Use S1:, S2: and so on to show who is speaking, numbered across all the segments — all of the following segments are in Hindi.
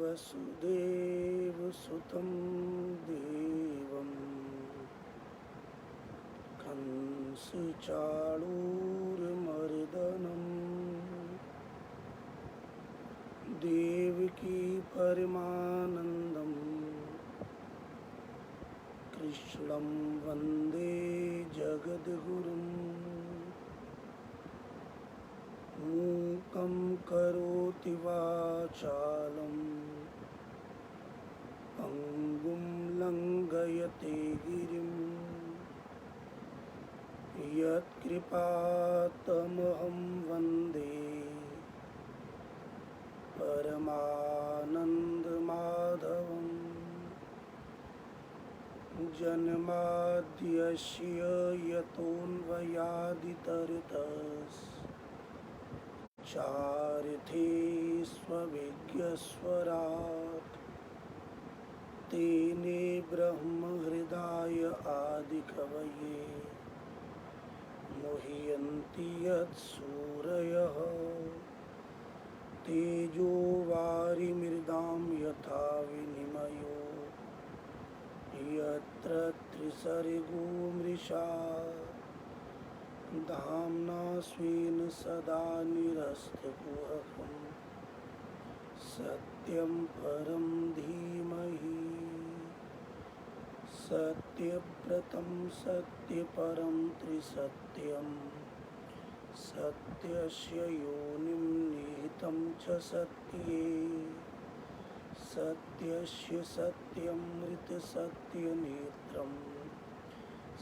S1: वसुदेवसुतं देवं कंसचाणूरमर्दनं देवकी परमानन्दं कृष्णं वन्दे जगद्गुरुं मूकं करोति वाचालं पङ्गुं लङ्घयते गिरिं यत्कृपातमहं वन्दे परमानन्दमाधवम् जन्माद्यस्य यतोऽन्वयादितरतश्चार्थेष्वभिज्ञस्वराट् तेने ब्रह्महृदाय आदिकवये मुह्यन्ति यत्सूरयः तेजो वारिमृदां यथा विनिमयो यत्र त्रिसर्गो मृषा धाम्ना स्वेन सदा निरस्तकुहकं सत्यं परं धीमहि सत्यव्रतं सत्यपरं त्रिसत्यं सत्यस्य योनिं निहितं च सत्ये सत्यस्य सत्यमृतसत्यनेत्रम्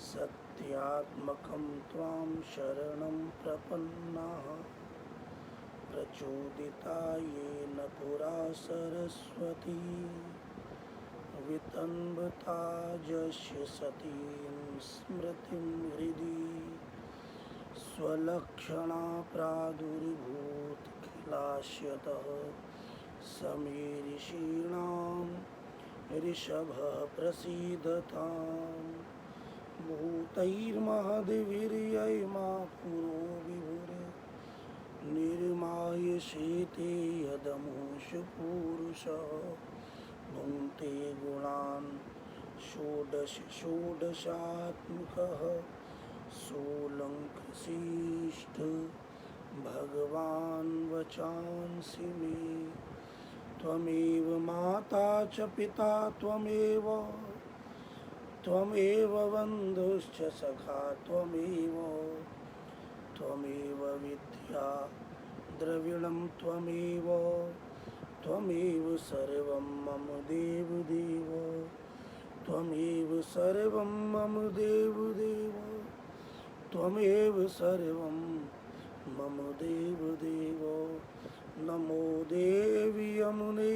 S1: सत्यात्मकं त्वां शरणं प्रपन्नाः प्रचोदिता येन पुरा सरस्वती वितन्वता यस्य सतीं स्मृतिं हृदि स्वलक्षणा प्रादुर्भूत खिलास्यतः समे ऋषीणां ऋषभः प्रसीदताम् भूतैर्महद्भिर्यैमा पुरो विभुरे निर्माय शेते यदमुषु पुरुषः भुङ्क्ते गुणान् षोडशात्मकः सोऽलङ्कृशिष्ट भगवान् वचांसि मे त्वमेव माता च पिता त्वमेव बन्धुश्च सखा त्वमेव विद्या द्रविणं त्वमेव सर्वं मम देवदेव त्वमेव सर्वं मम देवदेव त्वमेव सर्वं मम देवदेव नमो देवी यमुने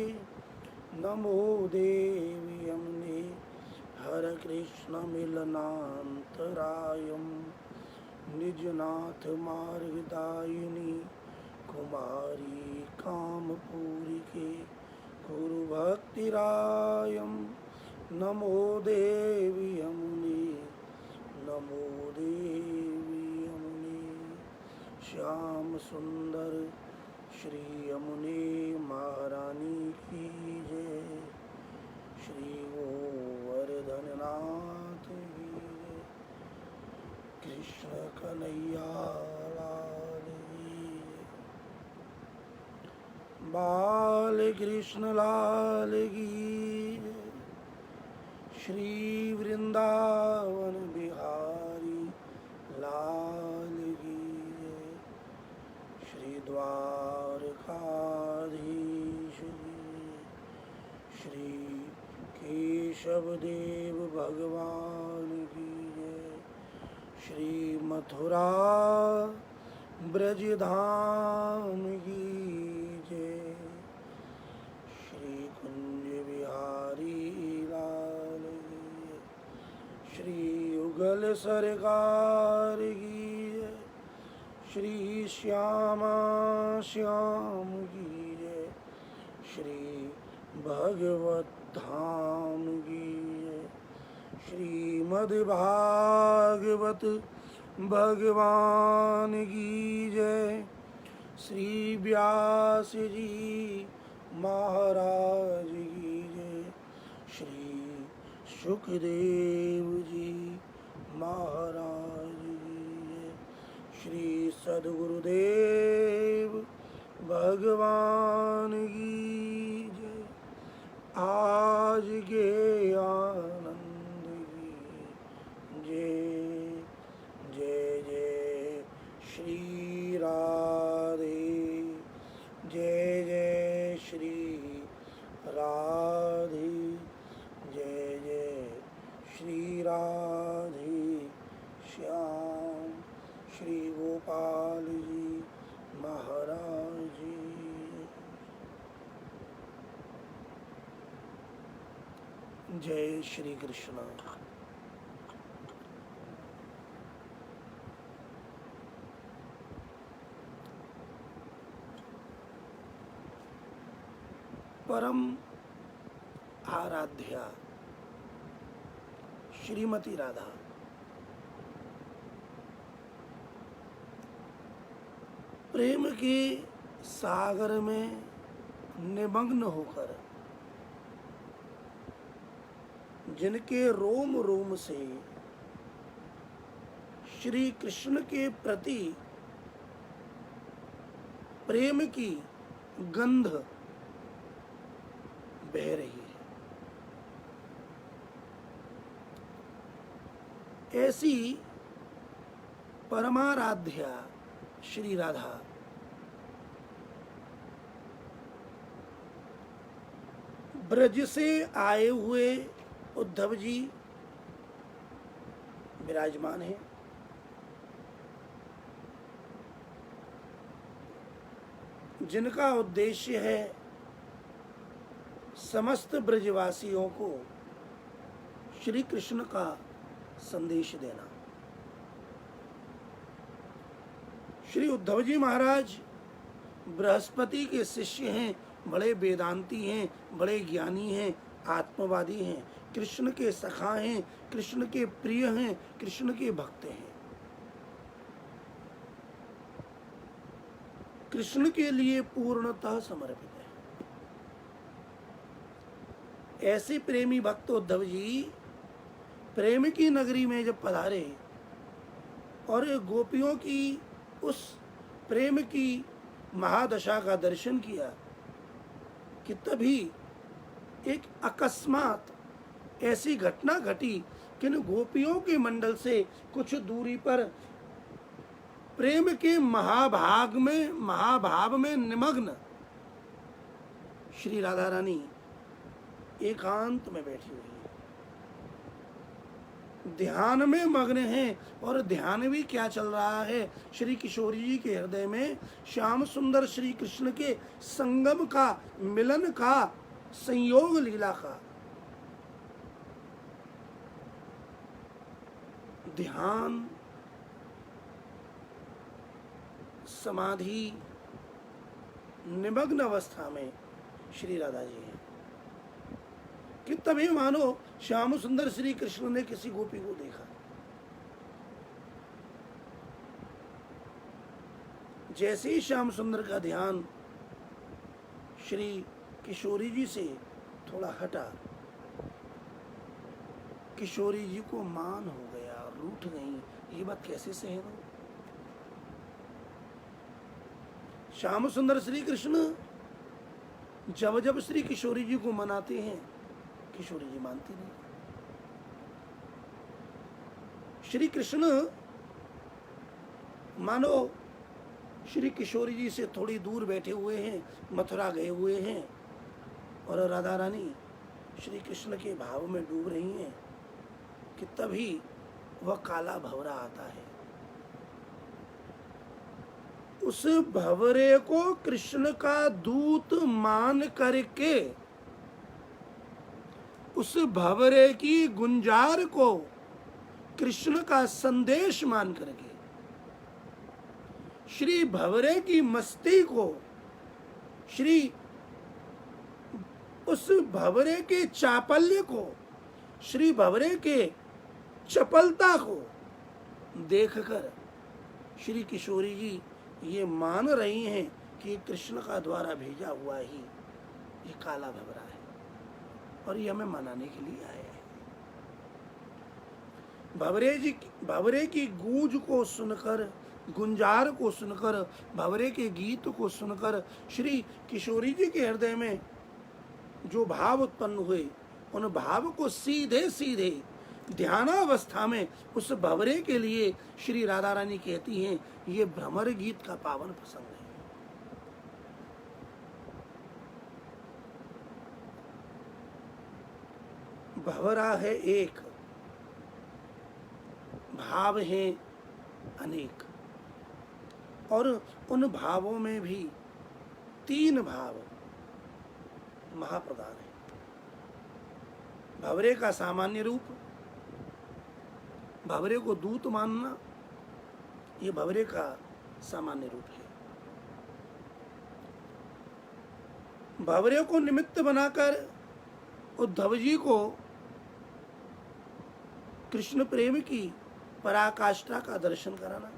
S1: हरे कृष्ण मिलनान्तरायं निजनाथ मार्गदायिनी कुमारी कामपूरिके कुरु भक्तिरायं नमो देवी यमुने श्याम सुंदर श्री यमुने महारानी की जय श्री गोवर्धननाथ की जय कृष्ण कन्हैया लाल की जय बाल कृष्ण लाल की जय श्री वृंदावन बिहारी लाल की जय श्री द्वारकाधीश श्री केशवदेव भगवान की जय श्री मथुरा ब्रजधाम की जय श्री कुंज बिहारी लाल की जय श्री युगल सरकार की जय श्री श्यामा श्याम की जय श्री भगवत धाम की जय श्रीमद्भागवत भगवान की जय। श्री व्यास जी महाराज की जय। श्री सुखदेव जी महाराज की जय। श्री सद्गुरुदेव भगवान की जय। आज के आनंद की जय। जय जय श्री राधे। जय जय श्री राधे। जय जय श्री राधे श्याम। श्री गोपाल जी महाराज जी। जय श्री कृष्ण। परम आराध्या श्रीमती राधा प्रेम के सागर में निमग्न होकर जिनके रोम रोम से श्री कृष्ण के प्रति प्रेम की गंध बह रही है, ऐसी परमाराध्या श्री राधा ब्रज से आए हुए उद्धव जी विराजमान हैं। जिनका उद्देश्य है समस्त ब्रजवासियों को श्री कृष्ण का संदेश देना। श्री उद्धव जी महाराज बृहस्पति के शिष्य हैं, बड़े वेदांती हैं, बड़े ज्ञानी हैं, आत्मवादी हैं, कृष्ण के सखा हैं, कृष्ण के प्रिय हैं, कृष्ण के भक्त हैं। कृष्ण के लिए पूर्णतः समर्पित है। ऐसे प्रेमी भक्त उद्धव जी प्रेम की नगरी में जब पधारे और गोपियों की उस प्रेम की महादशा का दर्शन किया कि तभी एक अकस्मात ऐसी घटना घटी कि गोपियों के मंडल से कुछ दूरी पर प्रेम के महाभाव में निमग्न श्री राधा रानी एकांत में बैठी हुई है, ध्यान में मग्न हैं। और ध्यान भी क्या चल रहा है, श्री किशोरी जी के हृदय में श्याम सुंदर श्री कृष्ण के संगम का, मिलन का, संयोग लीला का ध्यान, समाधि निमग्न अवस्था में श्री राधा जी हैं कि तभी मानो श्याम सुंदर श्री कृष्ण ने किसी गोपी को देखा। जैसे ही श्याम सुंदर का ध्यान श्री किशोरी जी से थोड़ा हटा, किशोरी जी को मान हो गया, रूठ गई, ये बात कैसे सहन हो। श्याम सुंदर श्री कृष्ण जब जब श्री किशोरी जी को मनाते हैं, किशोरी जी मानती नहीं। श्री कृष्ण मानो श्री किशोरी जी से थोड़ी दूर बैठे हुए हैं, मथुरा गए हुए हैं, और राधा रानी श्री कृष्ण के भाव में डूब रही हैं कि तभी वह काला भंवरा आता है। उस भंवरे को कृष्ण का दूत मान करके, उस भंवरे की गुंजार को कृष्ण का संदेश मान करके, श्री भंवरे की मस्ती को, श्री उस भंवरे के चापल्य को, श्री भंवरे के चपलता को देखकर श्री किशोरी जी ये मान रही हैं कि कृष्ण का द्वारा भेजा हुआ ही ये काला भंवरा है और ये हमें मनाने के लिए आया है। भंवरे की गूंज को सुनकर, गुंजार को सुनकर, भंवरे के गीत को सुनकर श्री किशोरी जी के हृदय में जो भाव उत्पन्न हुए, उन भाव को सीधे सीधे ध्यानावस्था में उस भंवरे के लिए श्री राधा रानी कहती हैं, ये भ्रमर गीत का पावन प्रसंग है। भंवरा है एक, भाव हैं अनेक, और उन भावों में भी 3 भाव महाप्रधान है। भंवरे का सामान्य रूप, भंवरे को दूत मानना, ये भंवरे का सामान्य रूप है। भंवरे को निमित्त बनाकर उद्धव जी को कृष्ण प्रेम की पराकाष्ठा का दर्शन कराना,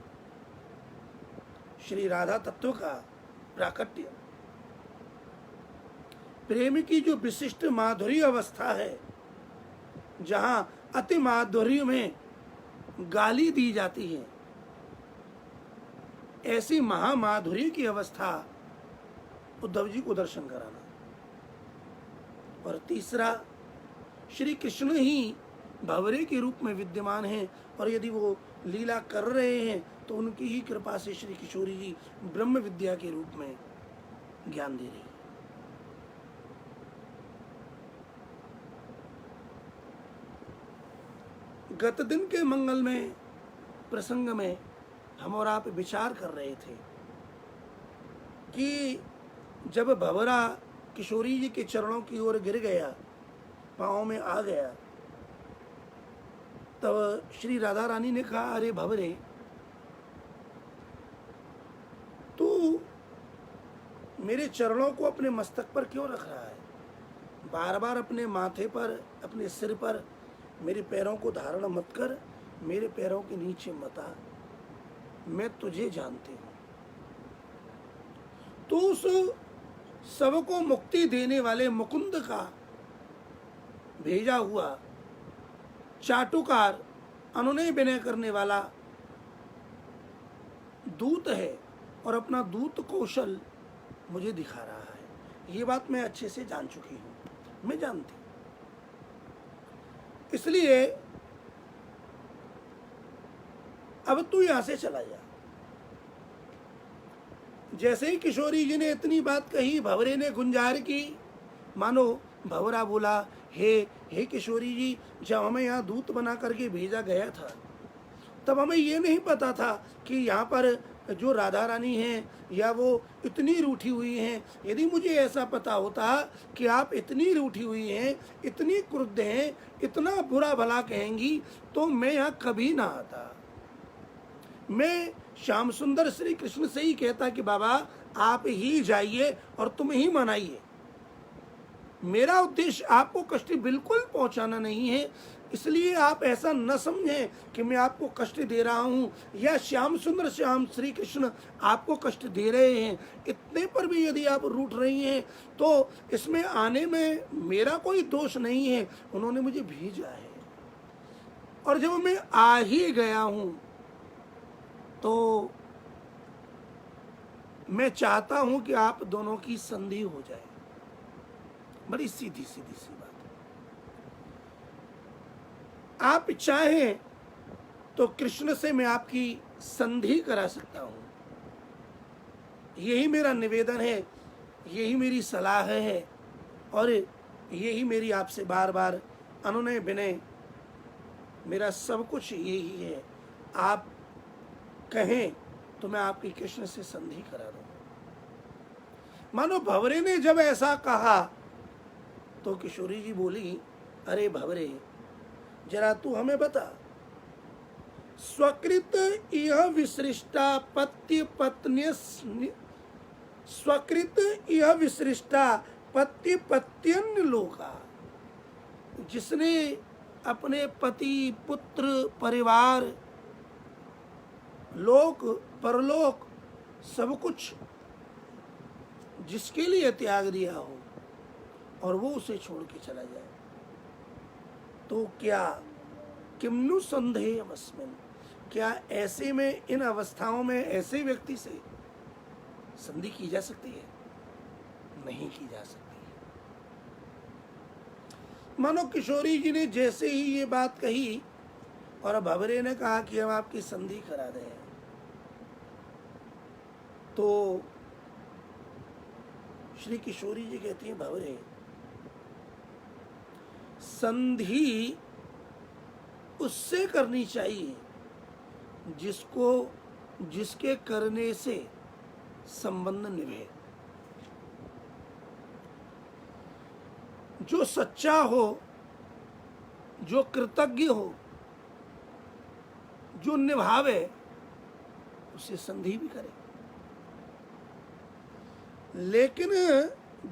S1: श्री राधा तत्व का प्राकट्य, प्रेम की जो विशिष्ट माधुरी अवस्था है, जहां अति माधुर्य में गाली दी जाती है, ऐसी महामाधुरी की अवस्था उद्धव जी को दर्शन कराना। और तीसरा, श्री कृष्ण ही भंवरे के रूप में विद्यमान हैं, और यदि वो लीला कर रहे हैं तो उनकी ही कृपा से श्री किशोरी जी ब्रह्म विद्या के रूप में ज्ञान दे रही है। गत दिन के मंगल में प्रसंग में हम और आप विचार कर रहे थे कि जब भंवरा किशोरी जी के चरणों की ओर गिर गया, पांव में आ गया, तब श्री राधा रानी ने कहा, अरे भंवरे, तू मेरे चरणों को अपने मस्तक पर क्यों रख रहा है? बार बार अपने माथे पर, अपने सिर पर मेरे पैरों को धारण मत कर, मेरे पैरों के नीचे मत आ, मैं तुझे जानती हूं। तू उस सबको मुक्ति देने वाले मुकुंद का भेजा हुआ चाटुकार, अनुनय विनय करने वाला दूत है, और अपना दूत कौशल मुझे दिखा रहा है। ये बात मैं अच्छे से जान चुकी हूं, मैं जानती हूं। इसलिए अब तू यहां से चला जा। जैसे ही किशोरी जी ने इतनी बात कही, भंवरे ने गुंजार की, मानो भंवरा बोला, हे किशोरी जी, जब हमें यहाँ दूत बना करके भेजा गया था, तब हमें ये नहीं पता था कि यहाँ पर जो राधा रानी हैं या वो इतनी रूठी हुई हैं। यदि मुझे ऐसा पता होता कि आप इतनी रूठी हुई हैं, इतनी क्रुद्ध हैं, इतना बुरा भला कहेंगी, तो मैं यहाँ कभी ना आता। मैं श्याम सुंदर श्री कृष्ण से ही कहता कि बाबा आप ही जाइए और तुम ही मनाइए। मेरा उद्देश्य आपको कष्ट बिल्कुल पहुंचाना नहीं है, इसलिए आप ऐसा न समझें कि मैं आपको कष्ट दे रहा हूं या श्याम सुंदर श्याम श्री कृष्ण आपको कष्ट दे रहे हैं। इतने पर भी यदि आप रूठ रही हैं तो इसमें आने में मेरा कोई दोष नहीं है, उन्होंने मुझे भेजा है। और जब मैं आ ही गया हूं तो मैं चाहता हूं कि आप दोनों की संधि हो जाए। बड़ी सीधी सीधी सी बात है। आप चाहें तो कृष्ण से मैं आपकी संधि करा सकता हूं, यही मेरा निवेदन है, यही मेरी सलाह है, और यही मेरी आपसे बार बार अनुनय विनय, मेरा सब कुछ यही है। आप कहें तो मैं आपकी कृष्ण से संधि करा दूं। मानो भंवरे ने जब ऐसा कहा तो किशोरी जी बोली, अरे भंवरे, जरा तू हमें बता, स्वकृत यह विसृष्टा पत्य पत्न्य, स्वकृत यह विसृष्टा पत्य पत्यन्य लोका, जिसने अपने पति पुत्र परिवार लोक परलोक सब कुछ जिसके लिए त्याग दिया हो, और वो उसे छोड़ के चला जाए, तो क्या किम्नु संदेहमस्मिन्, क्या ऐसे में, इन अवस्थाओं में ऐसे व्यक्ति से संधि की जा सकती है? नहीं की जा सकती। मानो किशोरी जी ने जैसे ही ये बात कही और भंवरे ने कहा कि हम आपकी संधि करा दें, तो श्री किशोरी जी कहती हैं, भंवरे, संधि उससे करनी चाहिए जिसके करने से संबंध निभे, जो सच्चा हो, जो कृतज्ञ हो, जो निभावे, उसे संधि भी करे। लेकिन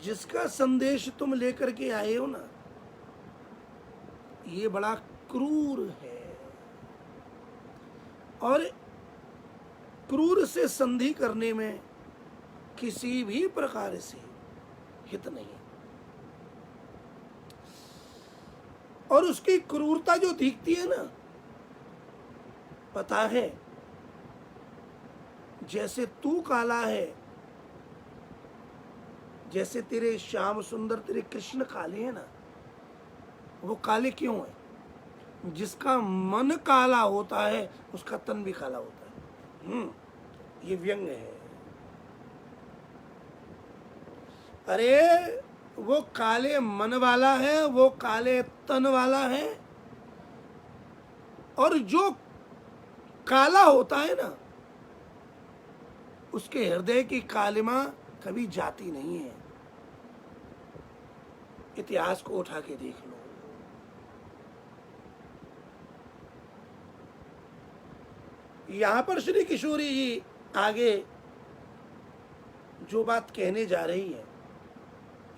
S1: जिसका संदेश तुम लेकर के आए हो ना, ये बड़ा क्रूर है, और क्रूर से संधि करने में किसी भी प्रकार से हित नहीं, और उसकी क्रूरता जो दिखती है ना, पता है, जैसे तू काला है, जैसे तेरे श्याम सुंदर तेरे कृष्ण काले हैं ना, वो काले क्यों है? जिसका मन काला होता है उसका तन भी काला होता है। ये व्यंग है। अरे वो काले मन वाला है, वो काले तन वाला है, और जो काला होता है ना, उसके हृदय की कालिमा कभी जाती नहीं है। इतिहास को उठा के देख लो। यहां पर श्री किशोरी जी आगे जो बात कहने जा रही है,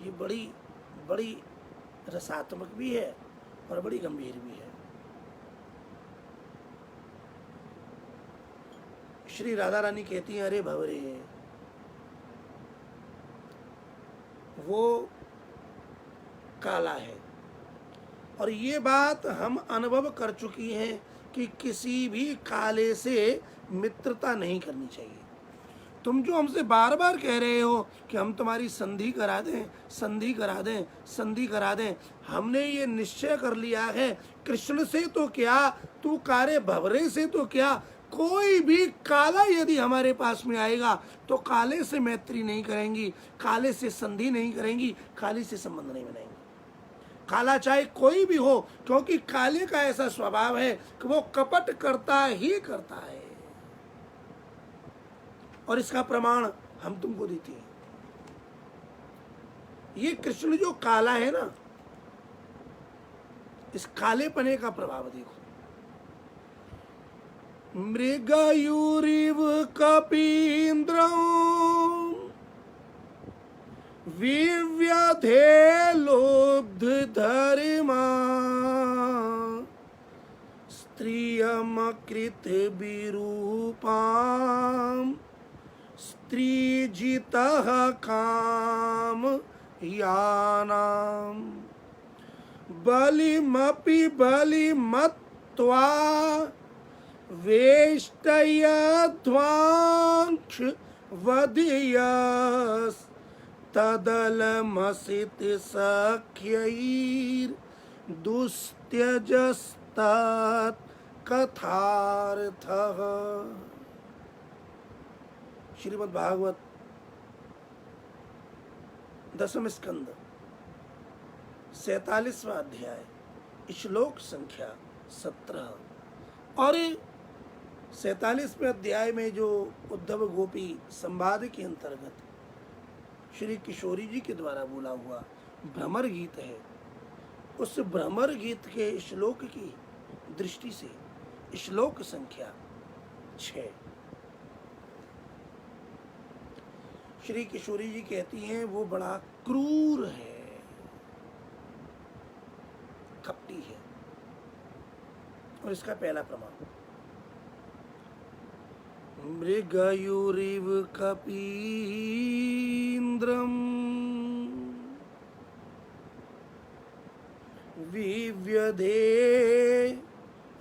S1: ये बड़ी बड़ी रसात्मक भी है और बड़ी गंभीर भी है। श्री राधा रानी कहती हैं, अरे भंवरे, वो काला है, और ये बात हम अनुभव कर चुकी हैं कि किसी भी काले से मित्रता नहीं करनी चाहिए। तुम जो हमसे बार बार कह रहे हो कि हम तुम्हारी संधि करा दें, संधि करा दें, संधि करा दें, हमने ये निश्चय कर लिया है, कृष्ण से तो क्या, तू कारे भंवरे से तो क्या, कोई भी काला यदि हमारे पास में आएगा तो काले से मैत्री नहीं करेंगी, काले से संधि नहीं करेंगी, काले से संबंध नहीं बनाएंगी। काला चाहे कोई भी हो, क्योंकि काले का ऐसा स्वभाव है कि वो कपट करता ही करता है, और इसका प्रमाण हम तुमको देते हैं। ये कृष्ण जो काला है ना, इस काले पने का प्रभाव देखो। मृगयूरिव कपीन्द्रम विव्यधे लोब्ध धर्मा स्त्रियमकृत विरूपाम स्त्रीजितः काम यानाम बलिमपि बलिमत्वा वेष्टयध्वांक्ष वधियस् तदलमसित सख्यैर् दुस्त्यजस्तत् कथार्थः। श्रीमद् भागवत 10वें स्कंद 47वां अध्याय श्लोक संख्या 17। और 47वें अध्याय में जो उद्धव गोपी संवाद के अंतर्गत श्री किशोरी जी के द्वारा बोला हुआ भ्रमर गीत है, उस भ्रमर गीत के श्लोक की दृष्टि से श्लोक संख्या 6 श्री किशोरी जी कहती हैं वो बड़ा क्रूर है, कपटी है। और इसका पहला प्रमाण, मृगयूरिव कपीन्द्रम विव्यधे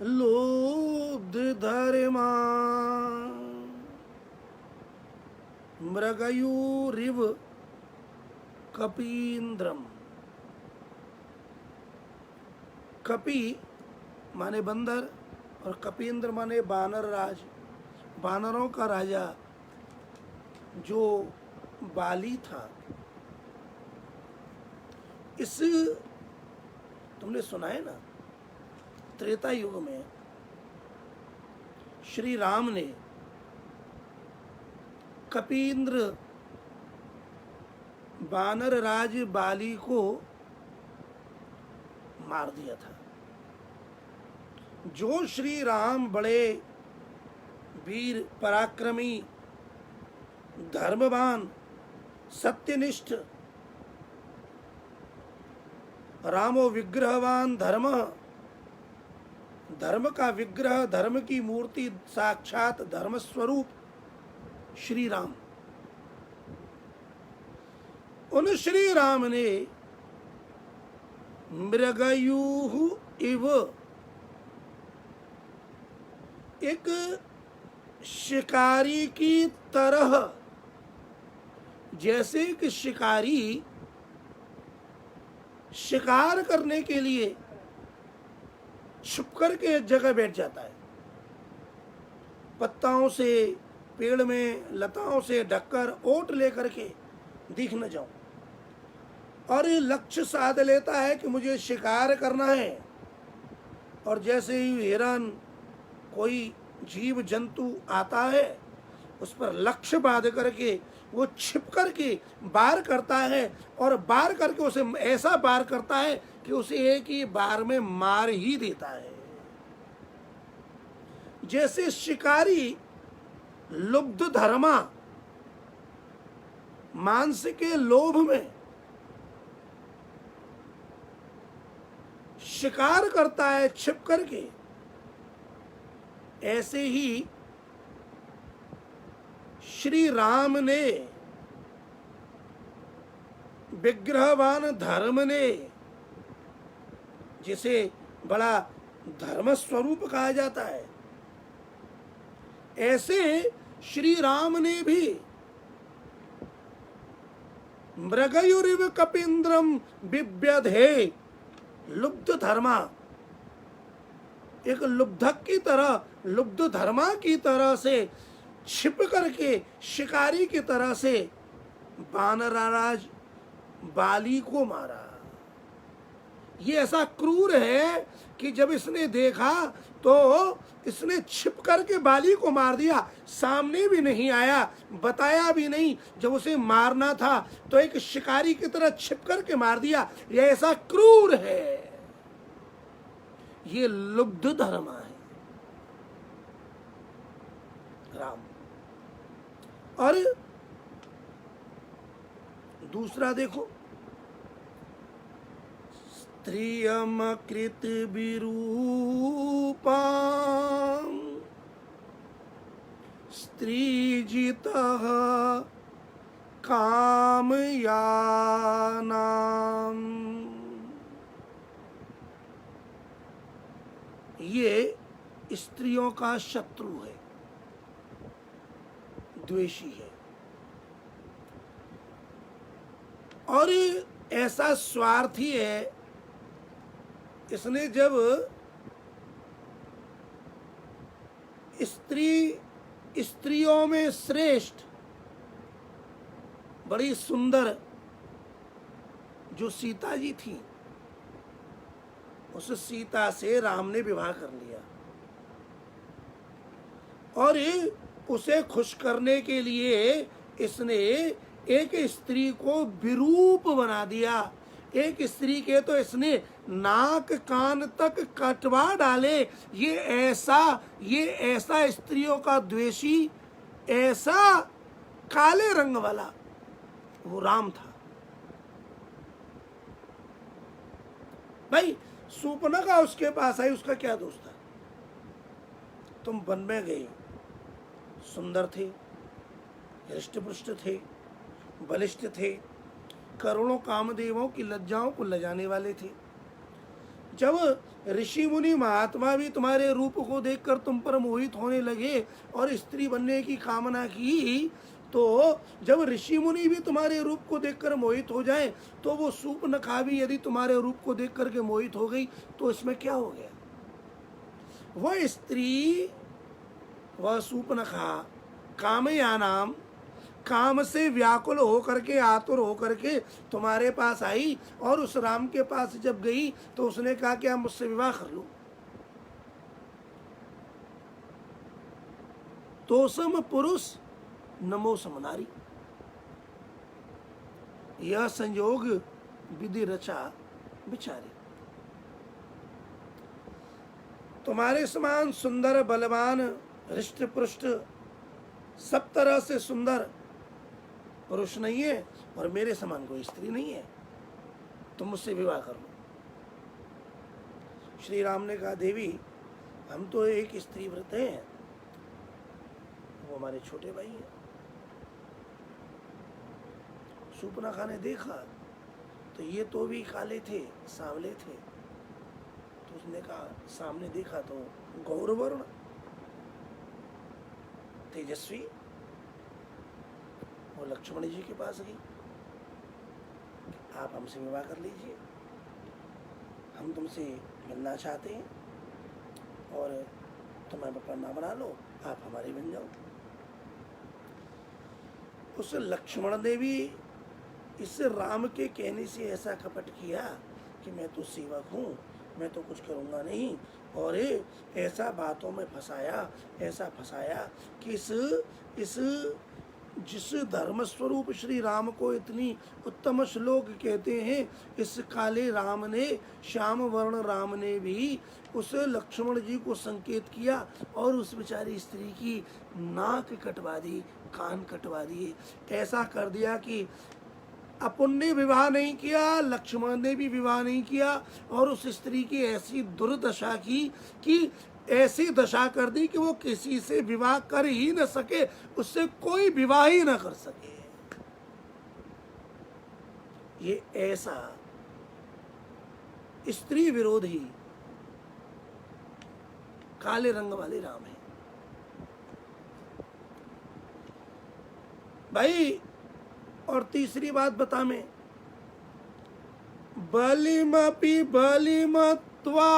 S1: लुब्ध धर्मा मृगयूरिव कपींद्रम। कपि माने बंदर और कपींद्र माने बानर राज, बानरों का राजा जो बाली था। इस तुमने सुना है ना, त्रेता युग में श्री राम ने कपींद्र बानर राज बाली को मार दिया था। जो श्री राम बड़े वीर पराक्रमी धर्मवान सत्यनिष्ठ रामो विग्रहवान धर्म, धर्म का विग्रह, धर्म की मूर्ति, साक्षात धर्म स्वरूप श्री राम, उन श्री राम ने मृगयूह इव, एक शिकारी की तरह, जैसे कि शिकारी शिकार करने के लिए छुप करके एक जगह बैठ जाता है, पत्ताओं से, पेड़ में लताओं से ढककर ओट लेकर के दिख न जाऊं, और ये लक्ष्य साध लेता है कि मुझे शिकार करना है। और जैसे ही हिरन कोई जीव जंतु आता है उस पर लक्ष्य बांध करके वो छिप करके वार करता है, और वार करके उसे ऐसा वार करता है कि उसे एक ही बार में मार ही देता है। जैसे शिकारी लुब्ध धर्मा, मांस के लोभ में शिकार करता है छिप करके, ऐसे ही श्री राम ने, विग्रहवान धर्म ने, जिसे बड़ा धर्म स्वरूप कहा जाता है, ऐसे श्री राम ने भी मृगयुरिव कपींद्रम बिभ्यधे लुब्ध धर्मा, एक लुब्धक की तरह, लुब्ध धर्मा की तरह से छिप करके शिकारी की तरह से वानरराज बाली को मारा। ये ऐसा क्रूर है कि जब इसने देखा तो इसने छिप करके बाली को मार दिया, सामने भी नहीं आया, बताया भी नहीं। जब उसे मारना था तो एक शिकारी की तरह छिप करके मार दिया। यह ऐसा क्रूर है, ये लुब्ध धर्म है राम। और दूसरा देखो, स्त्रियमकृत विरूपां स्त्रीजितः कामयानाम्, ये स्त्रियों का शत्रु है, द्वेषी है, और ऐसा स्वार्थी है। इसने जब स्त्रियों में श्रेष्ठ, बड़ी सुंदर जो सीता जी थी, उस सीता से राम ने विवाह कर लिया, और उसे खुश करने के लिए इसने एक स्त्री को विरूप बना दिया। एक स्त्री के तो इसने नाक कान तक कटवा डाले। ये ऐसा स्त्रियों का द्वेषी, ऐसा काले रंग वाला वो राम था। भाई सूर्पनखा उसके पास आई, उसका क्या दोष था? तुम वन में गए, सुंदर थे, हृष्टपुष्ट थे, बलिष्ठ थे, करोड़ों कामदेवों की लज्जाओं को लजाने वाले थे, जब ऋषि मुनि महात्मा भी तुम्हारे रूप को देखकर तुम पर मोहित होने लगे और स्त्री बनने की कामना की, तो जब ऋषि मुनि भी तुम्हारे रूप को देखकर मोहित हो जाए, तो वो सूर्पनखा भी यदि तुम्हारे रूप को देख करके मोहित हो गई, तो इसमें क्या हो गया? वह स्त्री, वह सूर्पनखा कामयानाम, काम से व्याकुल होकर के, आतुर होकर के तुम्हारे पास आई और उस राम के पास जब गई तो उसने कहा कि आप मुझसे विवाह कर लो। तोसम पुरुष नमो समनारी, यह संयोग विधि रचा बिचारी। तुम्हारे समान सुंदर, बलवान, हृष्ट पुष्ट, सब तरह से सुंदर पुरुष नहीं है और मेरे समान कोई स्त्री नहीं है, तुम मुझसे विवाह कर लो। श्री राम ने कहा, देवी हम तो एक स्त्री व्रत हैं, वो हमारे छोटे भाई हैं। सूर्पनखा ने देखा तो ये तो भी काले थे, सांवले थे, तो उसने कहा, सामने देखा तो गौरवर्ण तेजस्वी। वो लक्ष्मण जी के पास गई, आप हमसे विवाह कर लीजिए, हम तुमसे मिलना चाहते हैं और तुम हमें पन्ना बना लो, आप हमारे बन जाओ। उस लक्ष्मण ने भी इस राम के कहने से ऐसा कपट किया कि मैं तो सेवक हूँ, मैं तो कुछ करूँगा नहीं, और ऐसा बातों में फंसाया, ऐसा फंसाया कि इस जिस धर्म स्वरूप श्री राम को इतनी उत्तम श्लोक कहते हैं, इस काले राम ने, श्याम वर्ण राम ने भी उस लक्ष्मण जी को संकेत किया और उस बेचारी स्त्री की नाक कटवा दी, कान कटवा दिए। ऐसा कर दिया कि अपन ने विवाह नहीं किया, लक्ष्मण ने भी विवाह नहीं किया, और उस स्त्री की ऐसी दुर्दशा की कि ऐसी दशा कर दी कि वो किसी से विवाह कर ही न सके, उससे कोई विवाह ही न कर सके। ये ऐसा स्त्री विरोधी काले रंग वाले राम है भाई। और तीसरी बात बता मैं, बलिमपि बलिमत्वा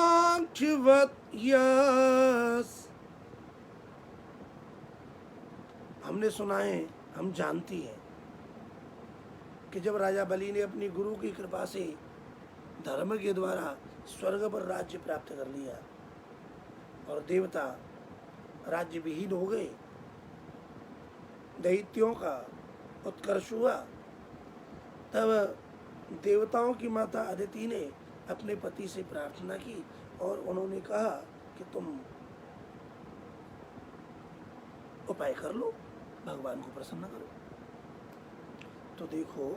S1: वेष्टयध्वांक्षवत् यस्। हमने सुना है, हम जानती हैं कि जब राजा बलि ने अपनी गुरु की कृपा से धर्म के द्वारा स्वर्ग पर राज्य प्राप्त कर लिया और देवता राज्य विहीन हो गए, दैत्यों का उत्कर्ष हुआ, तब देवताओं की माता अदिति ने अपने पति से प्रार्थना की और उन्होंने कहा कि तुम उपाय कर लो, भगवान को प्रसन्न करो। तो देखो,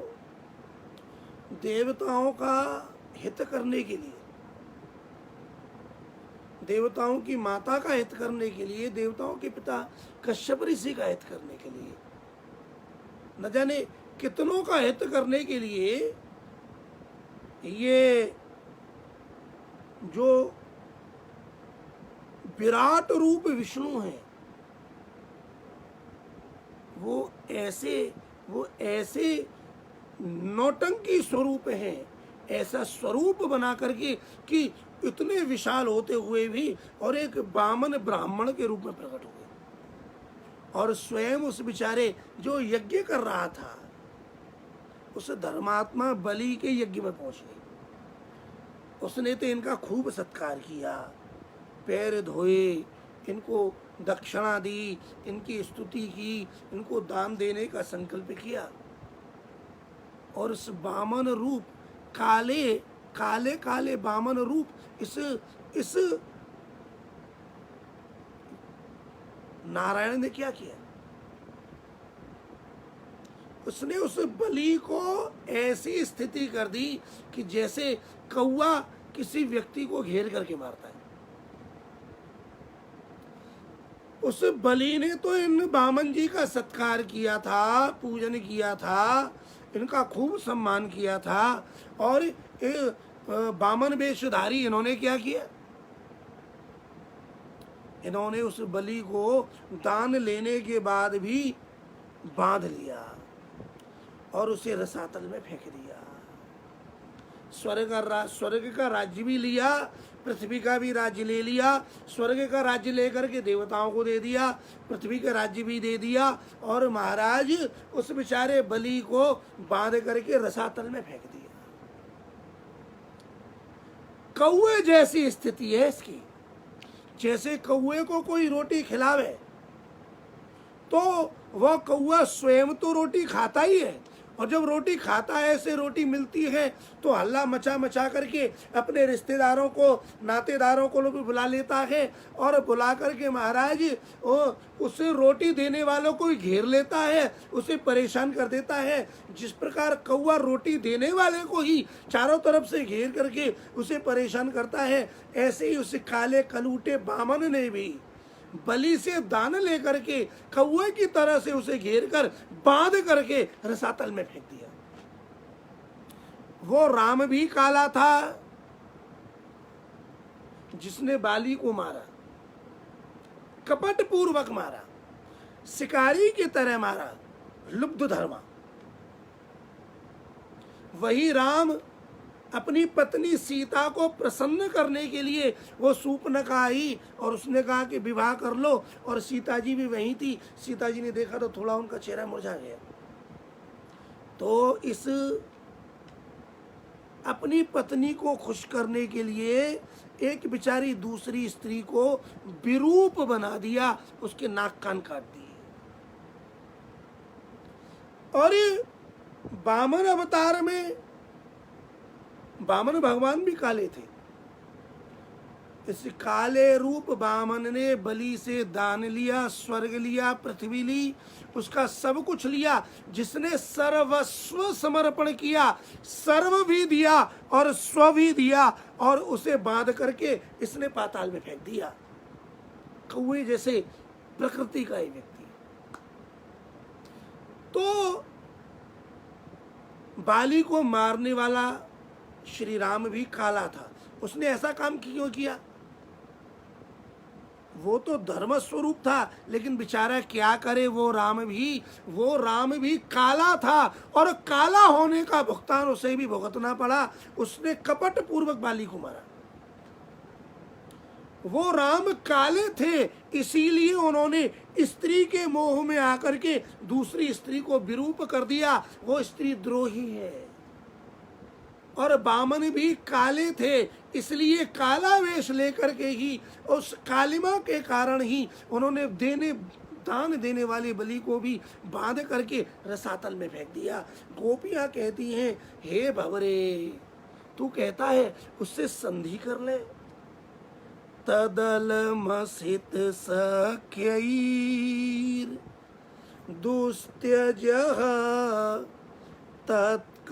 S1: देवताओं का हित करने के लिए, देवताओं की माता का हित करने के लिए, देवताओं के पिता कश्यप ऋषि का हित करने के लिए, न जाने कितनों का हित करने के लिए, ये जो विराट रूप विष्णु हैं, वो ऐसे नौटंकी स्वरूप हैं, ऐसा स्वरूप बना करके कि इतने विशाल होते हुए भी और एक बामन ब्राह्मण के रूप में प्रकट हुए और स्वयं उस बेचारे जो यज्ञ कर रहा था उस धर्मात्मा बलि के यज्ञ में पहुंच गई। उसने तो इनका खूब सत्कार किया, पैर धोए, इनको दक्षिणा दी, इनकी स्तुति की, इनको दान देने का संकल्प किया और उस बामन रूप, काले बामन रूप, इस नारायण ने क्या किया, उसने उस बलि को ऐसी स्थिति कर दी कि जैसे कौवा किसी व्यक्ति को घेर करके मारता है। उस बलि ने तो इन बामन जी का सत्कार किया था, पूजन किया था, इनका खूब सम्मान किया था। और ये बामन वेशधारी इन्होंने क्या किया, इन्होंने उस बलि को दान लेने के बाद भी बांध लिया और उसे रसातल में फेंक दिया। स्वर्ग का राज्य भी लिया, पृथ्वी का भी राज्य ले लिया। स्वर्ग का राज्य लेकर के देवताओं को दे दिया, पृथ्वी का राज्य भी दे दिया, और महाराज उस बेचारे बलि को बांध करके रसातल में फेंक दिया। कौए जैसी स्थिति है इसकी। जैसे कौए को कोई रोटी खिलावे तो वह कौआ स्वयं तो रोटी खाता ही है, और जब रोटी खाता है, ऐसे रोटी मिलती है तो हल्ला मचा मचा करके अपने रिश्तेदारों को, नातेदारों को भी बुला लेता है, और बुला करके महाराज उसे रोटी देने वालों को भी घेर लेता है, उसे परेशान कर देता है। जिस प्रकार कौआ रोटी देने वाले को ही चारों तरफ से घेर करके उसे परेशान करता है, ऐसे ही उस काले कलूटे बामन ने भी बलि से दान लेकर के कौए की तरह से उसे घेर कर बांध करके रसातल में फेंक दिया। वो राम भी काला था जिसने बाली को मारा, कपट पूर्वक मारा, शिकारी की तरह मारा, लुब्ध धर्मा। वही राम अपनी पत्नी सीता को प्रसन्न करने के लिए वो सूर्पनखा आई और उसने कहा कि विवाह कर लो, और सीता जी भी वहीं थी। सीता जी ने देखा तो थोड़ा उनका चेहरा मुरझा गया। तो इस अपनी पत्नी को खुश करने के लिए एक बेचारी दूसरी स्त्री को विरूप बना दिया, उसके नाक कान काट दिए। और वामन अवतार में वामन भगवान भी काले थे। इस काले रूप वामन ने बलि से दान लिया, स्वर्ग लिया, पृथ्वी ली, उसका सब कुछ लिया। जिसने सर्वस्व समर्पण किया, सर्व भी दिया और स्व भी दिया, और उसे बांध करके इसने पाताल में फेंक दिया। कौए जैसे प्रकृति का एक व्यक्ति। तो बाली को मारने वाला श्री राम भी काला था। उसने ऐसा काम क्यों किया? वो तो धर्म स्वरूप था, लेकिन बेचारा क्या करे, वो राम भी काला था, और काला होने का भुगतान उसे भी भुगतना पड़ा। उसने कपट पूर्वक बाली को मारा। वो राम काले थे, इसीलिए उन्होंने स्त्री के मोह में आकर के दूसरी स्त्री को विरूप कर दिया। वो स्त्री द्रोही है। और वामन भी काले थे, इसलिए काला वेश लेकर के ही, उस कालिमा के कारण ही उन्होंने दान देने वाले बलि को भी बांध करके रसातल में फेंक दिया। गोपियां कहती हैं, हे भवरे, तू कहता है उससे संधि कर ले। तदल मसित सख्यैर दुस्त्यजः तत्कथारिथ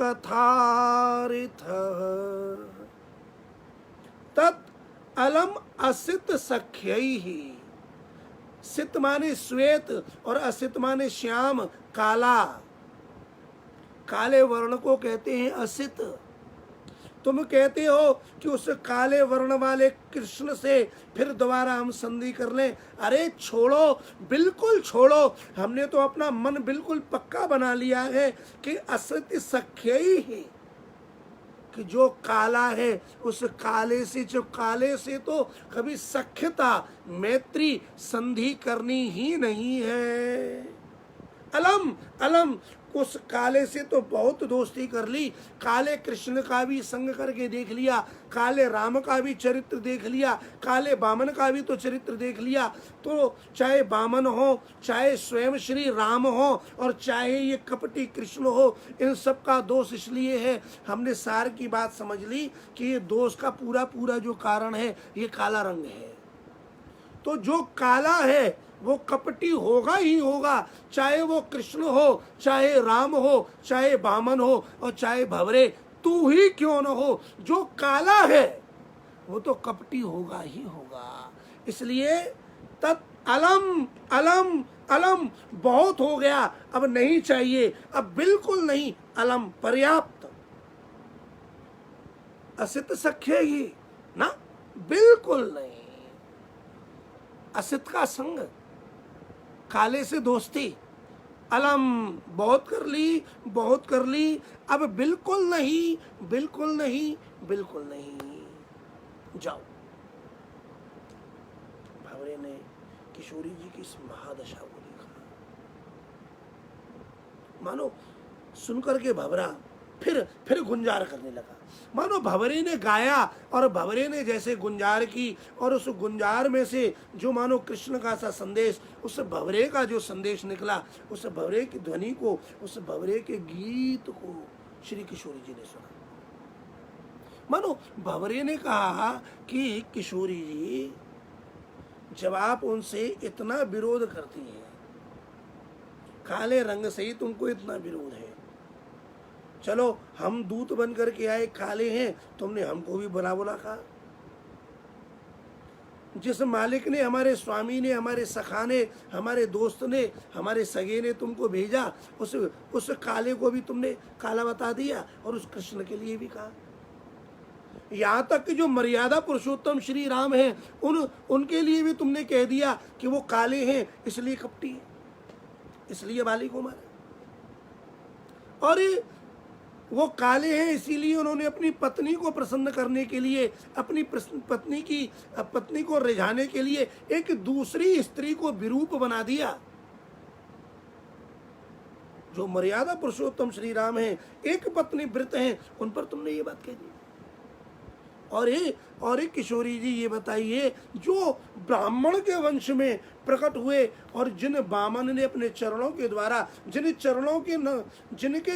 S1: तत् अलम असित सख्यैहि। सित माने श्वेत और असित माने श्याम, काला। काले वर्ण को कहते हैं असित। तुम कहते हो कि उस काले वर्ण वाले कृष्ण से फिर दोबारा हम संधि कर लें। अरे छोड़ो, बिल्कुल छोड़ो। हमने तो अपना मन बिल्कुल पक्का बना लिया है कि असत्य सख्य ही है, कि जो काला है उस काले से तो कभी सख्यता, मैत्री, संधि करनी ही नहीं है। अलम उस काले से तो बहुत दोस्ती कर ली। काले कृष्ण का भी संग करके देख लिया, काले राम का भी चरित्र देख लिया, काले वामन का भी तो चरित्र देख लिया। तो चाहे वामन हो, चाहे स्वयं श्री राम हो, और चाहे ये कपटी कृष्ण हो, इन सब का दोष इसलिए है। हमने सार की बात समझ ली कि ये दोष का पूरा जो कारण है ये काला रंग है। तो जो काला है वो कपटी होगा ही होगा, चाहे वो कृष्ण हो, चाहे राम हो, चाहे वामन हो, और चाहे भवरे तू ही क्यों न हो। जो काला है वो तो कपटी होगा ही होगा। इसलिए तत् अलम अलम अलम, बहुत हो गया, अब नहीं चाहिए, अब बिल्कुल नहीं, अलम पर्याप्त। असित सख्य ही ना, बिल्कुल नहीं। असित का संग, काले से दोस्ती, अलम बहुत कर ली, बहुत कर ली, अब बिल्कुल नहीं, बिल्कुल नहीं, बिल्कुल नहीं, जाओ। भावरे ने किशोरी जी की इस महादशा को देखा, मानो सुनकर के भंवरा फिर गुंजार करने लगा। मानो भंवरे ने गाया और भंवरे ने जैसे गुंजार की, और उस गुंजार में से जो मानो कृष्ण का सा संदेश, उस भंवरे का जो संदेश निकला, उस भंवरे की ध्वनि को, उस भंवरे के गीत को श्री किशोरी जी ने सुना। मानो भंवरे ने कहा कि किशोरी जी, जब आप उनसे इतना विरोध करती हैं, काले रंग से ही तुमको इतना विरोध है, चलो हम दूत बन करके आए, काले हैं, तुमने हमको भी बुला बुला कहा। जिस मालिक ने, हमारे स्वामी ने, हमारे सखा ने, हमारे दोस्त ने, हमारे सगे ने तुमको भेजा, उस काले को भी तुमने काला बता दिया, और उस कृष्ण के लिए भी कहा। यहाँ तक कि जो मर्यादा पुरुषोत्तम श्री राम हैं, उनके लिए भी तुमने कह दिया कि वो काले हैं, इसलिए कपटी है, इसलिए बाली को मारा। और वो काले हैं इसीलिए उन्होंने अपनी पत्नी को प्रसन्न करने के लिए, अपनी पत्नी को रिझाने के लिए एक दूसरी स्त्री को विरूप बना दिया। जो मर्यादा पुरुषोत्तम श्री राम हैं, एक पत्नी व्रत हैं, उन पर तुमने ये बात कह दी। और एक किशोरी जी ये बताइए, जो ब्राह्मण के वंश में प्रकट हुए और जिन बामन ने अपने चरणों के द्वारा, जिनके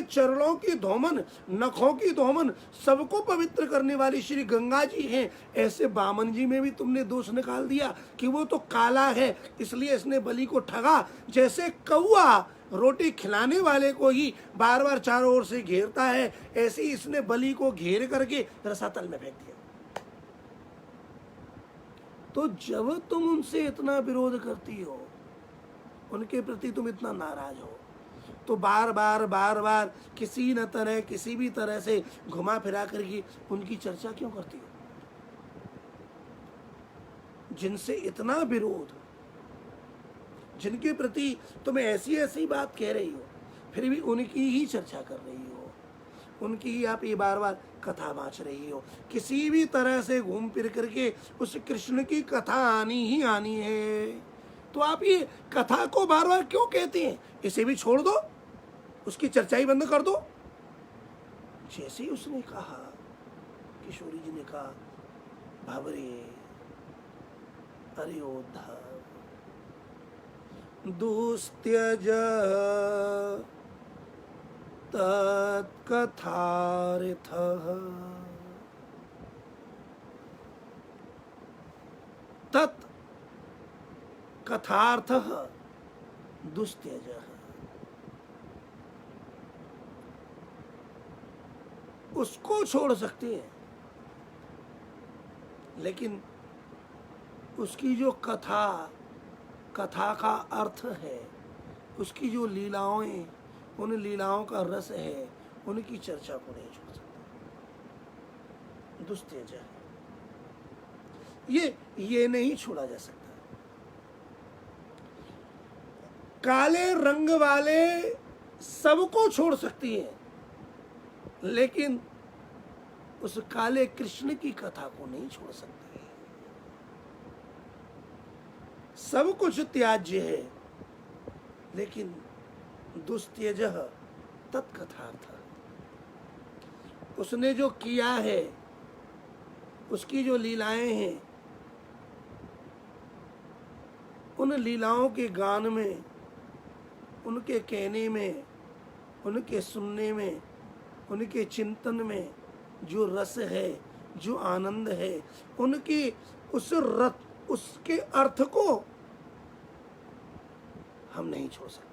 S1: चरणों की धोमन, नखों की धोमन सबको पवित्र करने वाली श्री गंगा जी हैं, ऐसे बामन जी में भी तुमने दोष निकाल दिया कि वो तो काला है, इसलिए इसने बलि को ठगा। जैसे कौआ रोटी खिलाने वाले को ही बार बार चारों ओर से घेरता है, ऐसे ही इसने बलि को घेर करके रसातल में फेंक दिया। तो जब तुम उनसे इतना विरोध करती हो, उनके प्रति तुम इतना नाराज हो, तो बार बार किसी भी तरह से घुमा फिरा करके उनकी चर्चा क्यों करती हो? जिनसे इतना विरोध, जिनके प्रति तुम ऐसी बात कह रही हो, फिर भी उनकी ही चर्चा कर रही हो, उनकी ही आप ये बार बार कथा बाँच रही हो। किसी भी तरह से घूम फिर करके उस कृष्ण की कथा आनी ही आनी है, तो आप ये कथा को बार बार क्यों कहते हैं? इसे भी छोड़ दो, उसकी चर्चा ही बंद कर दो। जैसे ही उसने कहा, किशोरी जी ने कहा, भावरे अरे उद्धव, दुस्त्यज तत्कथार्थः, तत् कथार्थः दुस्त्यजः। उसको छोड़ सकते हैं, लेकिन उसकी जो कथा का अर्थ है, उसकी जो लीलाएं, उन लीलाओं का रस है, उनकी चर्चा को नहीं छोड़ सकता। दुस्त्यज है, ये नहीं छोड़ा जा सकता। काले रंग वाले सबको छोड़ सकती है, लेकिन उस काले कृष्ण की कथा को नहीं छोड़ सकती। सब कुछ त्याज्य है, लेकिन दुस्त्यजः तत्कथार्थ, उसने जो किया है, उसकी जो लीलाएं हैं, उन लीलाओं के गान में, उनके कहने में, उनके सुनने में, उनके चिंतन में जो रस है, जो आनंद है, उनकी उसके अर्थ को हम नहीं छोड़ सकते।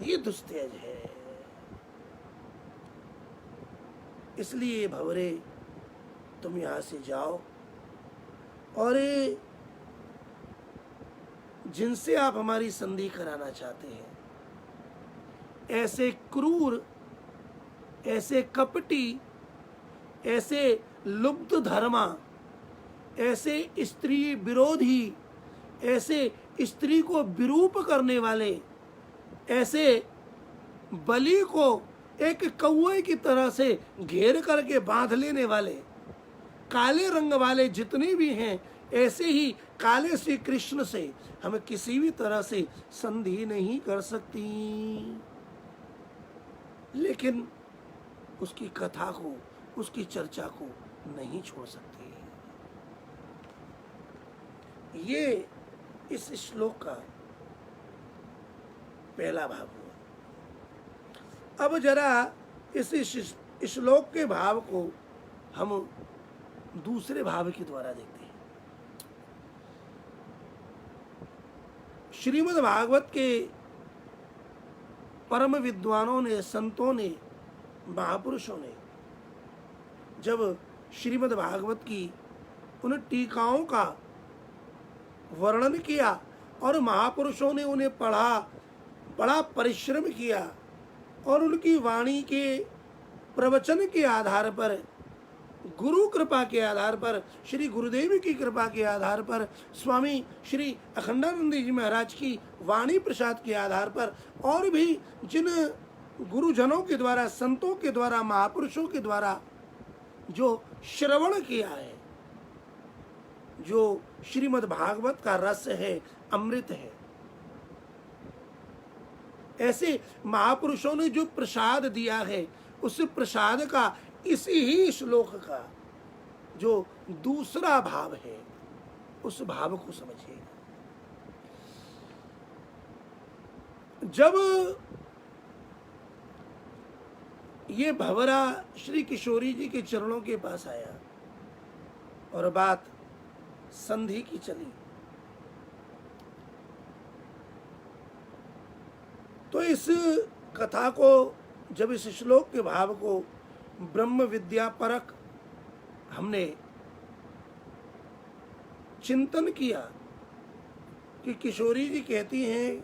S1: ये दुस्तेज है। इसलिए भंवरे, तुम यहां से जाओ और जिनसे आप हमारी संधि कराना चाहते हैं, ऐसे क्रूर, ऐसे कपटी, ऐसे लुब्ध धर्मा, ऐसे स्त्री विरोधी, ऐसे स्त्री को विरूप करने वाले, ऐसे बलि को एक कौवे की तरह से घेर करके बांध लेने वाले काले रंग वाले जितने भी हैं, ऐसे ही काले श्री कृष्ण से हम किसी भी तरह से संधि नहीं कर सकती। लेकिन उसकी कथा को, उसकी चर्चा को नहीं छोड़ सकते। ये इस श्लोक का पहला भाग हुआ। अब जरा इस श्लोक के भाव को हम दूसरे भाव के द्वारा देखते हैं। श्रीमद् भागवत के परम विद्वानों ने, संतों ने, महापुरुषों ने जब श्रीमद् भागवत की उन टीकाओं का वर्णन किया और महापुरुषों ने उन्हें पढ़ा, बड़ा परिश्रम किया और उनकी वाणी के प्रवचन के आधार पर, गुरु कृपा के आधार पर, श्री गुरुदेव की कृपा के आधार पर, स्वामी श्री अखंडानंद जी महाराज की वाणी प्रसाद के आधार पर, और भी जिन गुरुजनों के द्वारा, संतों के द्वारा, महापुरुषों के द्वारा जो श्रवण किया है, जो श्रीमद् भागवत का रस है, अमृत है, ऐसे महापुरुषों ने जो प्रसाद दिया है, उस प्रसाद का इसी ही श्लोक का जो दूसरा भाव है, उस भाव को समझिए। जब ये भंवरा श्री किशोरी जी के चरणों के पास आया और बात संधि की चली, तो इस कथा को, जब इस श्लोक के भाव को ब्रह्म विद्या परक हमने चिंतन किया कि किशोरी जी कहती हैं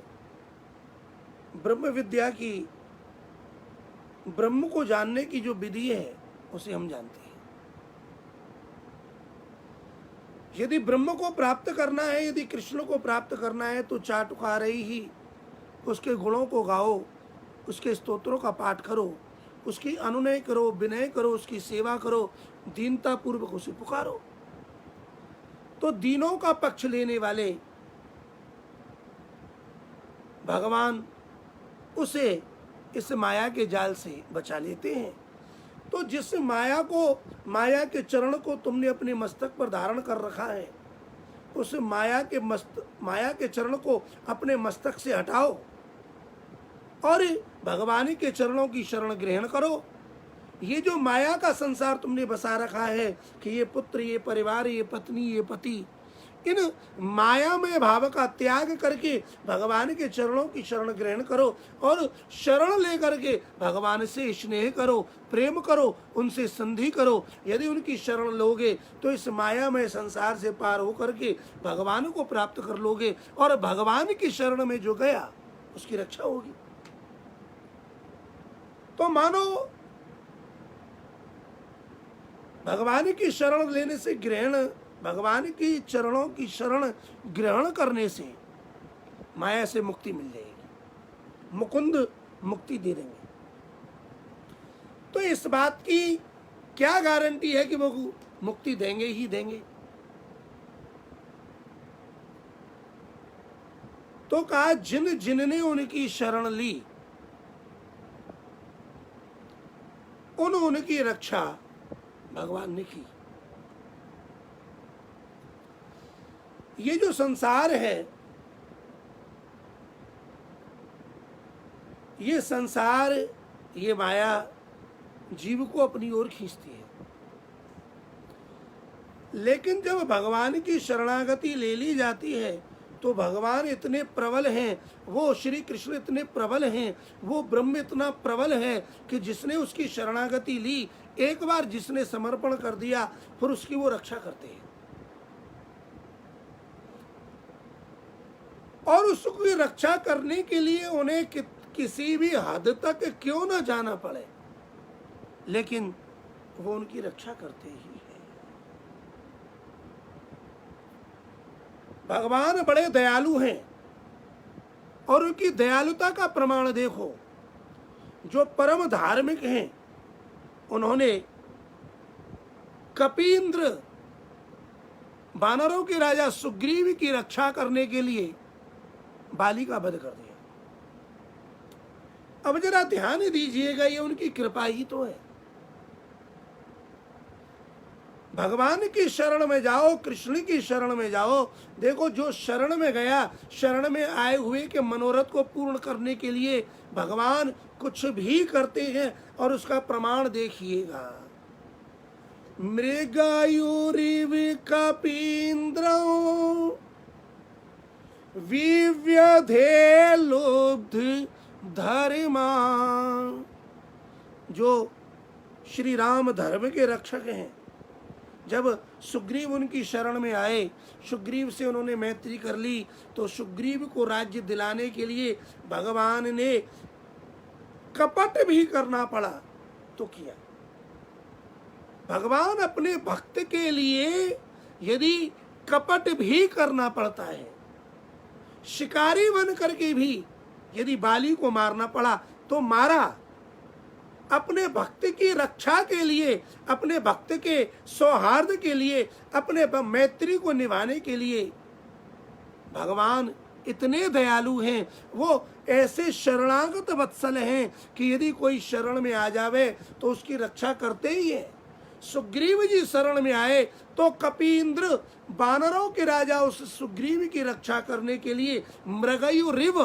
S1: ब्रह्म विद्या की, ब्रह्म को जानने की जो विधि है उसे हम जानते हैं। यदि ब्रह्म को प्राप्त करना है, यदि कृष्ण को प्राप्त करना है, तो चाटुकारे ही उसके गुणों को गाओ, उसके स्तोत्रों का पाठ करो, उसकी अनुनय करो, विनय करो, उसकी सेवा करो, दीनता पूर्वक उसे पुकारो। तो दीनों का पक्ष लेने वाले भगवान उसे इस माया के जाल से बचा लेते हैं। तो जिस माया को, माया के चरण को तुमने अपने मस्तक पर धारण कर रखा है, उस माया के चरण को अपने मस्तक से हटाओ और भगवान के चरणों की शरण ग्रहण करो। ये जो माया का संसार तुमने बसा रखा है कि ये पुत्र, ये परिवार, ये पत्नी, ये पति, इन मायामय भाव का त्याग करके भगवान के चरणों की शरण ग्रहण करो और शरण लेकर के भगवान से स्नेह करो, प्रेम करो, उनसे संधि करो। यदि उनकी शरण लोगे तो इस मायामय संसार से पार होकर के भगवान को प्राप्त कर लोगे और भगवान की शरण में जो गया उसकी रक्षा होगी। तो मानो भगवान की शरण लेने से, भगवान की चरणों की शरण ग्रहण करने से माया से मुक्ति मिल जाएगी, मुकुंद मुक्ति दे देंगे। तो इस बात की क्या गारंटी है कि वो मुक्ति देंगे ही देंगे? तो कहा जिनने उनकी शरण ली उनकी रक्षा भगवान ने की। ये जो संसार है, ये संसार, ये माया जीव को अपनी ओर खींचती है। लेकिन जब भगवान की शरणागति ले ली जाती है तो भगवान इतने प्रबल हैं, वो श्री कृष्ण इतने प्रबल हैं, वो ब्रह्म इतना प्रबल है कि जिसने उसकी शरणागति ली, एक बार जिसने समर्पण कर दिया, फिर उसकी वो रक्षा करते हैं। और उसकी रक्षा करने के लिए उन्हें किसी भी हद तक क्यों न जाना पड़े, लेकिन वो उनकी रक्षा करते ही हैं। भगवान बड़े दयालु हैं और उनकी दयालुता का प्रमाण देखो। जो परम धार्मिक हैं उन्होंने कपींद्र वानरों के राजा सुग्रीव की रक्षा करने के लिए बाली का वध कर दिया। अब जरा ध्यान दीजिएगा, ये उनकी कृपा ही तो है। भगवान की शरण में जाओ, कृष्ण की शरण में जाओ। देखो, जो शरण में गया, शरण में आए हुए के मनोरथ को पूर्ण करने के लिए भगवान कुछ भी करते हैं, और उसका प्रमाण देखिएगा। मृगायुरिव कपींद्रौ विव्यधे लुब्ध धर्मा। जो श्री राम धर्म के रक्षक हैं, जब सुग्रीव उनकी शरण में आए, सुग्रीव से उन्होंने मैत्री कर ली, तो सुग्रीव को राज्य दिलाने के लिए भगवान ने कपट भी करना पड़ा तो किया। भगवान अपने भक्त के लिए यदि कपट भी करना पड़ता है, शिकारी बन करके भी यदि बाली को मारना पड़ा तो मारा। अपने भक्त की रक्षा के लिए, अपने भक्त के सौहार्द के लिए, अपने मैत्री को निभाने के लिए भगवान इतने दयालु हैं। वो ऐसे शरणागत वत्सल हैं कि यदि कोई शरण में आ जावे तो उसकी रक्षा करते ही है। सुग्रीव जी शरण में आए तो कपींद्र वानरों के राजा उस सुग्रीव की रक्षा करने के लिए मृगयुरिव,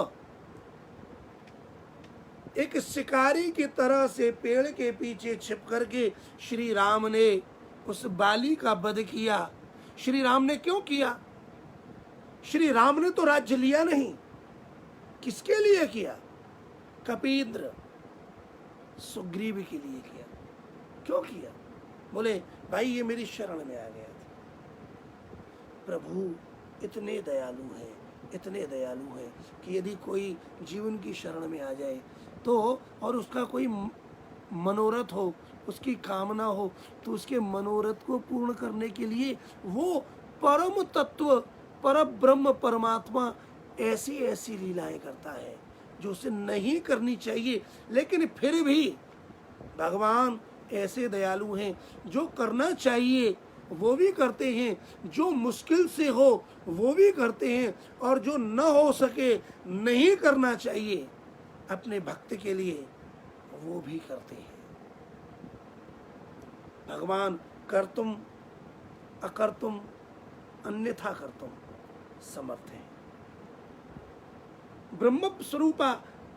S1: एक शिकारी की तरह से पेड़ के पीछे छिप करके श्री राम ने उस बाली का वध किया। श्री राम ने क्यों किया? श्री राम ने तो राज्य लिया नहीं, किसके लिए किया? कपींद्र सुग्रीव के लिए किया। क्यों किया? बोले भाई ये मेरी शरण में आ गया था। प्रभु इतने दयालु हैं, इतने दयालु हैं कि यदि कोई जीवन की शरण में आ जाए तो, और उसका कोई मनोरथ हो, उसकी कामना हो, तो उसके मनोरथ को पूर्ण करने के लिए वो परम तत्व, पर ब्रह्म परमात्मा ऐसी ऐसी लीलाएं करता है जो उसे नहीं करनी चाहिए, लेकिन फिर भी भगवान ऐसे दयालु हैं, जो करना चाहिए वो भी करते हैं, जो मुश्किल से हो वो भी करते हैं, और जो न हो सके, नहीं करना चाहिए अपने भक्त के लिए, वो भी करते हैं। भगवान कर्तुम अकर्तुम अन्यथा कर्तुम समर्थ है। ब्रह्म स्वरूपा,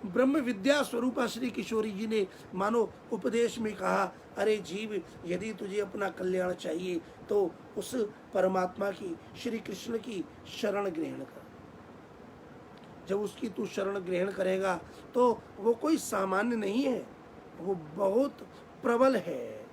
S1: ब्रह्म विद्या स्वरूपा श्री किशोरी जी ने मानो उपदेश में कहा, अरे जीव, यदि तुझे अपना कल्याण चाहिए तो उस परमात्मा की, श्री कृष्ण की शरण ग्रहण कर। जब उसकी तू शरण ग्रहण करेगा तो वो कोई सामान्य नहीं है, वो बहुत प्रबल है।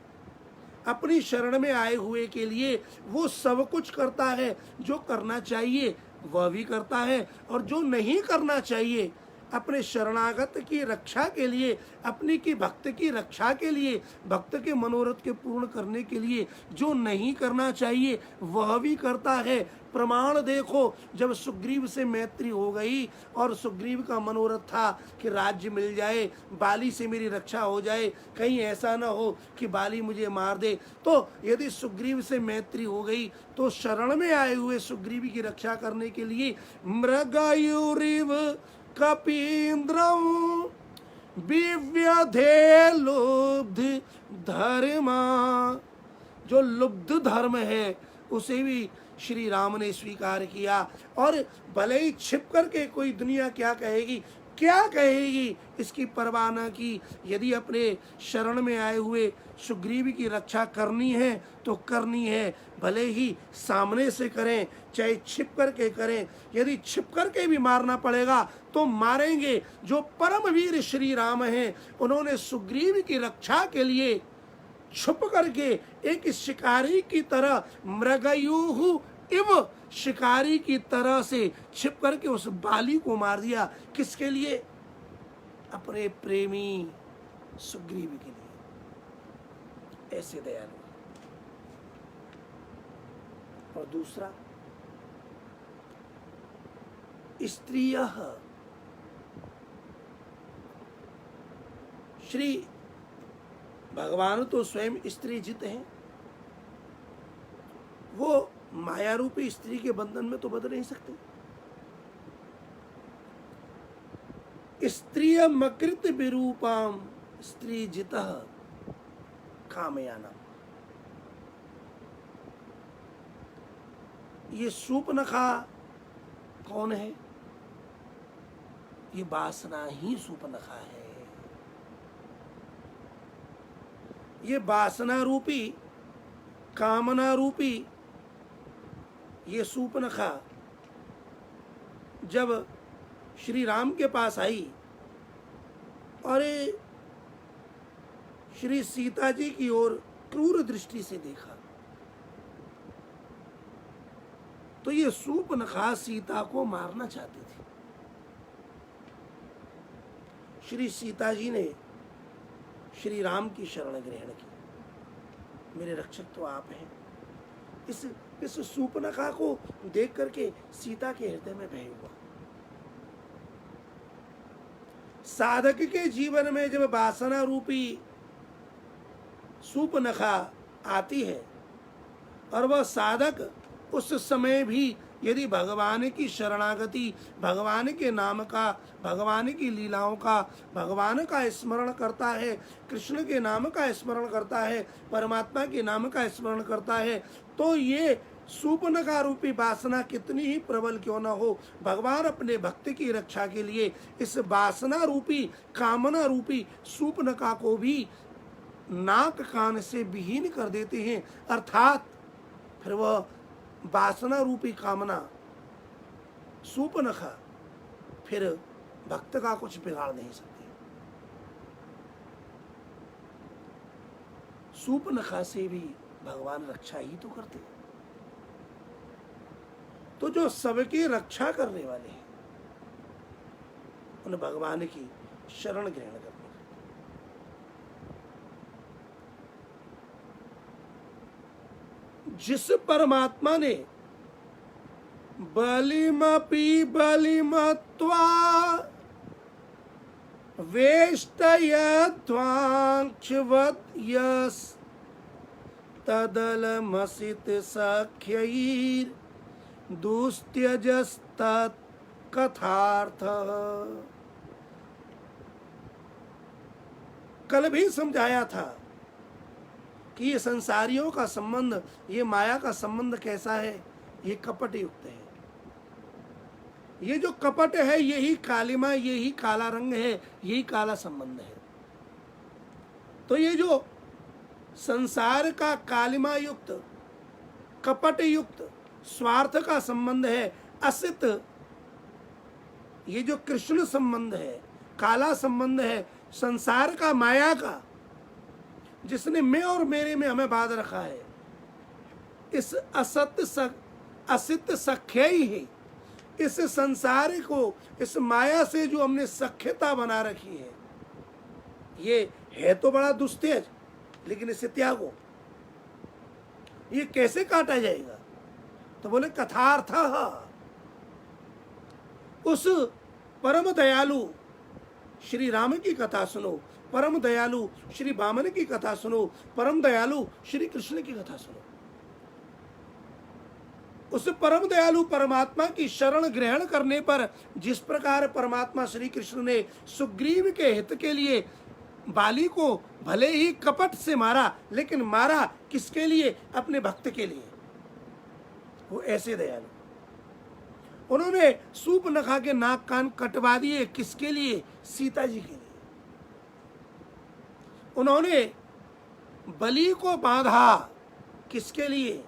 S1: अपनी शरण में आए हुए के लिए वो सब कुछ करता है, जो करना चाहिए वह भी करता है, और जो नहीं करना चाहिए अपने शरणागत की रक्षा के लिए, अपनी की भक्त की रक्षा के लिए, भक्त के मनोरथ के पूर्ण करने के लिए जो नहीं करना चाहिए वह भी करता है। प्रमाण देखो, जब सुग्रीव से मैत्री हो गई और सुग्रीव का मनोरथ था कि राज्य मिल जाए, बाली से मेरी रक्षा हो जाए, कहीं ऐसा ना हो कि बाली मुझे मार दे, तो यदि सुग्रीव से मैत्री हो गई तो शरण में आए हुए सुग्रीव की रक्षा करने के लिए मृगयुरिव कपींद्रम विव्यधे लुब्ध धर्मा। जो लुब्ध धर्म है उसे भी श्री राम ने स्वीकार किया, और भले ही छिप करके कोई दुनिया क्या कहेगी, क्या कहेगी, इसकी परवाह न की। यदि अपने शरण में आए हुए सुग्रीव की रक्षा करनी है तो करनी है, भले ही सामने से करें चाहे छिप करके करें। यदि छिप करके भी मारना पड़ेगा तो मारेंगे। जो परम वीर श्री राम हैं, उन्होंने सुग्रीव की रक्षा के लिए छुप करके एक शिकारी की तरह मृगयुः इव शिकारी की तरह से छिप करके उस बाली को मार दिया। किसके लिए? अपने प्रेमी सुग्रीव के लिए। ऐसे दयालु। और दूसरा, स्त्रियः, श्री भगवान तो स्वयं स्त्री जित हैं, वो माया रूपी स्त्री के बंधन में तो बंध नहीं सकते। स्त्रियमकृत विरूपाम स्त्री जितः कामयानम। ये सूर्पनखा कौन है? ये वासना ही सूर्पनखा है। ये वासना रूपी, कामना रूपी ये सूर्पनखा जब श्री राम के पास आई और श्री सीता जी की ओर क्रूर दृष्टि से देखा, तो ये सूर्पनखा सीता को मारना चाहती थी। श्री सीता जी ने श्री राम की शरण ग्रहण की। मेरे रक्षक तो आप हैं। इस सूर्पनखा को देख करके सीता के हृदय में भय हुआ। साधक के जीवन में जब वासना रूपी सूर्पनखा आती है और वह साधक उस समय भी यदि भगवान की शरणागति, भगवान के नाम का, भगवान की लीलाओं का, भगवान का स्मरण करता है, कृष्ण के नाम का स्मरण करता है, परमात्मा के नाम का स्मरण करता है, तो ये सूर्पनखा रूपी वासना कितनी ही प्रबल क्यों न हो, भगवान अपने भक्त की रक्षा के लिए इस वासना रूपी, कामना रूपी सूर्पनखा को भी नाक कान से विहीन कर देते हैं। अर्थात फिर वह वासना रूपी कामना सूर्पनखा फिर भक्त का कुछ बिगाड़ नहीं सकती। सूर्पनखा से भी भगवान रक्षा ही तो करते हैं। तो जो सबकी रक्षा करने वाले हैं उन भगवान की शरण ग्रहण करने। जिस परमात्मा ने बलिमपि बलिमत्वा वेष्टयध्वांक्षवत् यस् तदलमसित सख्यैर् दुस्त्यजस्तत् कथार्थ। कल भी समझाया था कि ये संसारियों का संबंध, ये माया का संबंध कैसा है? ये कपट युक्त है। ये जो कपट है यही कालिमा, यही काला रंग है, यही काला संबंध है। तो ये जो संसार का कालिमा युक्त, कपट युक्त, स्वार्थ का संबंध है, असित, ये जो कृष्ण संबंध है, काला संबंध है संसार का, माया का, जिसने मैं और मेरे में हमें बांध रखा है, इस असित सख्य ही है। इस संसार को, इस माया से जो हमने सख्यता बना रखी है, ये है तो बड़ा दुस्तेज, लेकिन इसे त्यागो। ये कैसे काटा जाएगा? तो बोले कथार्थ। उस परम दयालु श्री राम की कथा सुनो, परम दयालु श्री वामन की कथा सुनो, परम दयालु श्री कृष्ण की कथा सुनो। उस परम दयालु परमात्मा की शरण ग्रहण करने पर जिस प्रकार परमात्मा श्री कृष्ण ने सुग्रीव के हित के लिए बाली को भले ही कपट से मारा, लेकिन मारा किसके लिए? अपने भक्त के लिए। वो ऐसे दयालु, उन्होंने सूर्पनखा के नाक कान कटवा दिए। किसके लिए? सीता जी के लिए। उन्होंने बलि को बांधा। किसके लिए?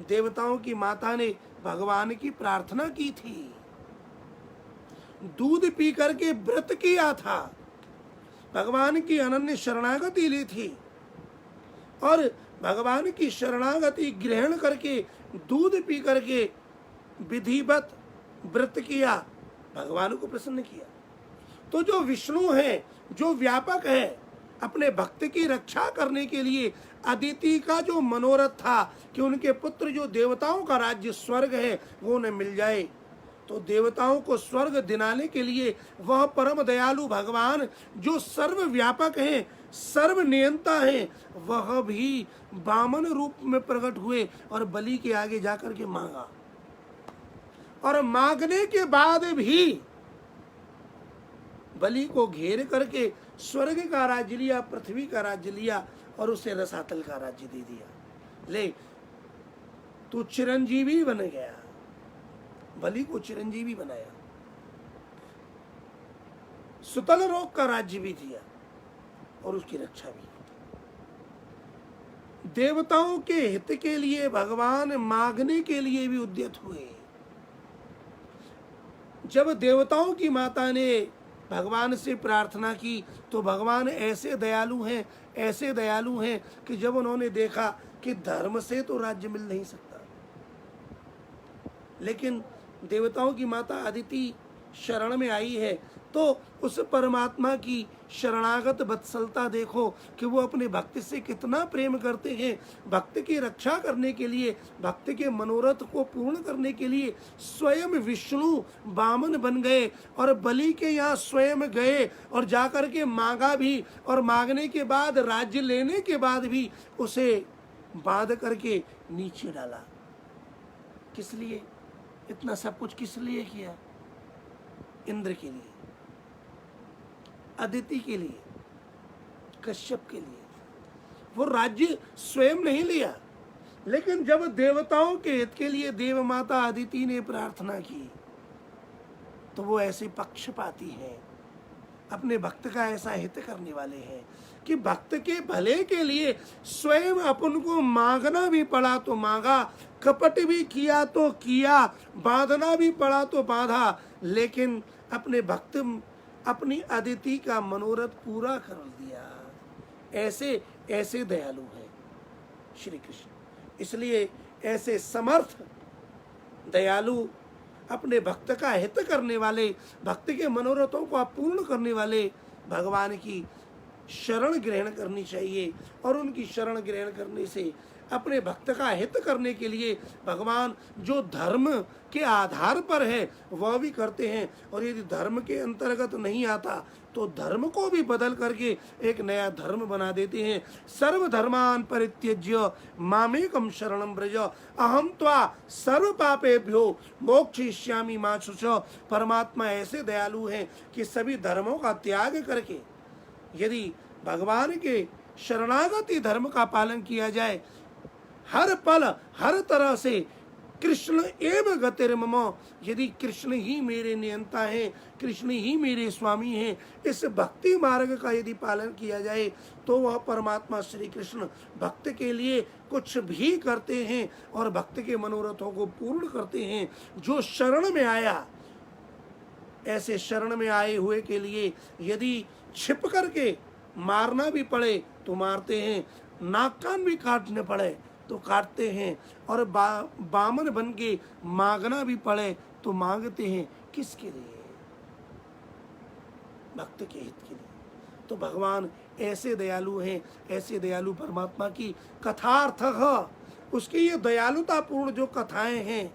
S1: देवताओं की माता ने भगवान की प्रार्थना की थी, दूध पी करके व्रत किया था, भगवान की अनन्य शरणागति ली थी, और भगवान की शरणागति ग्रहण करके दूध पी करके विधिवत व्रत किया, भगवान को प्रसन्न किया। तो जो विष्णु है, जो व्यापक है, अपने भक्त की रक्षा करने के लिए अदिति का जो मनोरथ था कि उनके पुत्र जो देवताओं का राज्य स्वर्ग है वो उन्हें मिल जाए, तो देवताओं को स्वर्ग दिलाने के लिए वह परम दयालु भगवान जो सर्वव्यापक हैं, सर्व नियंता हैं, वह भी वामन रूप में प्रकट हुए और बलि के आगे जाकर के मांगा। और मांगने के बाद भी बलि को घेर करके स्वर्ग का राज्य लिया, पृथ्वी का राज्य लिया और उसे रसातल का राज्य दे दिया। ले तू चिरंजीवी बन गया, बलि को चिरंजीवी बनाया, सुतल रोग का राज्य भी दिया और उसकी रक्षा भी। देवताओं के हित के लिए भगवान मांगने के लिए भी उद्यत हुए। जब देवताओं की माता ने भगवान से प्रार्थना की तो भगवान ऐसे दयालु हैं, ऐसे दयालु हैं कि जब उन्होंने देखा कि धर्म से तो राज्य मिल नहीं सकता, लेकिन देवताओं की माता अदिति शरण में आई है, तो उस परमात्मा की शरणागत वत्सलता देखो कि वो अपने भक्त से कितना प्रेम करते हैं। भक्त की रक्षा करने के लिए, भक्त के मनोरथ को पूर्ण करने के लिए स्वयं विष्णु वामन बन गए और बलि के यहाँ स्वयं गए और जाकर के मांगा भी, और मांगने के बाद राज्य लेने के बाद भी उसे बांध करके नीचे डाला। किस लिए इतना सब कुछ किस लिए किया? इंद्र के लिए, अदिति के लिए, कश्यप के लिए। वो राज्य स्वयं नहीं लिया, लेकिन जब देवताओं के हित के लिए देव माता अदिति ने प्रार्थना की तो वो ऐसे पक्षपाती हैं, अपने भक्त का ऐसा हित करने वाले हैं कि भक्त के भले के लिए स्वयं अपन को मांगना भी पड़ा तो मांगा, कपट भी किया तो किया, बांधना भी पड़ा तो बांधा, लेकिन अपने भक्त अपनी अदिति का मनोरथ पूरा कर दिया। ऐसे ऐसे दयालु हैं श्री कृष्ण। इसलिए ऐसे समर्थ दयालु, अपने भक्त का हित करने वाले, भक्त के मनोरथों को पूर्ण करने वाले भगवान की शरण ग्रहण करनी चाहिए। और उनकी शरण ग्रहण करने से अपने भक्त का हित करने के लिए भगवान जो धर्म के आधार पर है वह भी करते हैं, और यदि धर्म के अंतर्गत नहीं आता तो धर्म को भी बदल करके एक नया धर्म बना देते हैं। सर्व धर्मान परित्यज्य मामेकम शरणं व्रज अहम त्वा सर्व पापेभ्यो मोक्षयिष्यामि मा शुच। परमात्मा ऐसे दयालु हैं कि सभी धर्मों का त्याग करके यदि भगवान के शरणागति धर्म का पालन किया जाए, हर पल हर तरह से कृष्ण एव गतिर्मम, यदि कृष्ण ही मेरे नियंता हैं, कृष्ण ही मेरे स्वामी हैं, इस भक्ति मार्ग का यदि पालन किया जाए तो वह परमात्मा श्री कृष्ण भक्त के लिए कुछ भी करते हैं और भक्त के मनोरथों को पूर्ण करते हैं। जो शरण में आया, ऐसे शरण में आए हुए के लिए यदि छिप करके मारना भी पड़े तो मारते हैं, नाक कान भी काटने पड़े तो काटते हैं, और बामन बन के मांगना भी पड़े तो मांगते हैं। किसके लिए? भक्त के हित के लिए। तो भगवान ऐसे दयालु हैं, ऐसे दयालु परमात्मा की कथार्थ, उसकी ये दयालुतापूर्ण जो कथाएं हैं,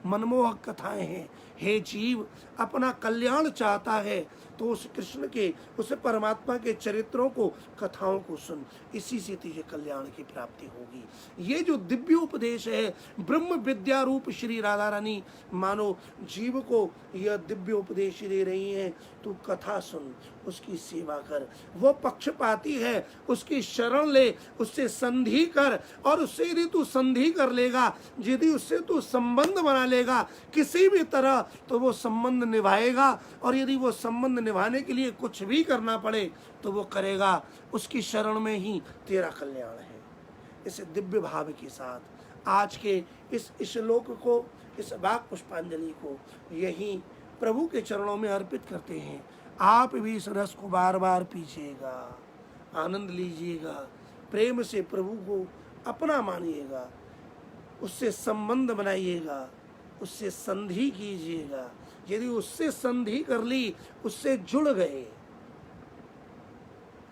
S1: मनमोहक कथाएं हैं। हे जीव, अपना कल्याण चाहता है तो उस कृष्ण के, उस परमात्मा के चरित्रों को, कथाओं को सुन, इसी से तुझे कल्याण की प्राप्ति होगी। ये जो दिव्य उपदेश है, ब्रह्म विद्या रूप श्री राधा रानी मानो जीव को यह दिव्य उपदेश दे रही हैं। तू कथा सुन, उसकी सेवा कर। वो पक्षपाती है, उसकी शरण ले, उससे संधि कर, और उससे यदि तू संधि कर लेगा, यदि उससे तू संबंध बना लेगा किसी भी तरह, तो वो संबंध निभाएगा, और यदि वो संबंध निभाने के लिए कुछ भी करना पड़े तो वो करेगा। उसकी शरण में ही तेरा कल्याण है। इस दिव्य भाव के साथ आज के इस श्लोक को, इस वाक पुष्पांजलि को यही प्रभु के चरणों में अर्पित करते हैं। आप भी इस रस को बार बार पीजिएगा, आनंद लीजिएगा, प्रेम से प्रभु को अपना मानिएगा, उससे संबंध बनाइएगा, उससे संधि कीजिएगा। यदि उससे संधि कर ली, उससे जुड़ गए,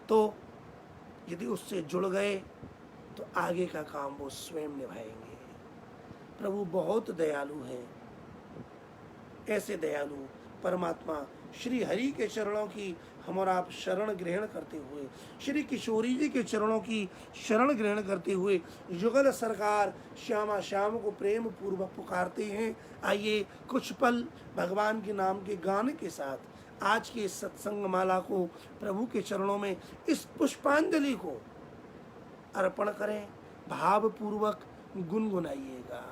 S1: तो यदि उससे जुड़ गए तो आगे का काम वो स्वयं निभाएंगे। प्रभु बहुत दयालु हैं। ऐसे दयालु परमात्मा श्री हरि के चरणों की हम और आप शरण ग्रहण करते हुए, श्री किशोरी जी के चरणों की शरण ग्रहण करते हुए युगल सरकार श्यामा श्याम को प्रेम पूर्वक पुकारते हैं। आइए कुछ पल भगवान के नाम के गान के साथ आज के इस सत्संग माला को प्रभु के चरणों में इस पुष्पांजलि को अर्पण करें, भाव पूर्वक गुनगुनाइएगा।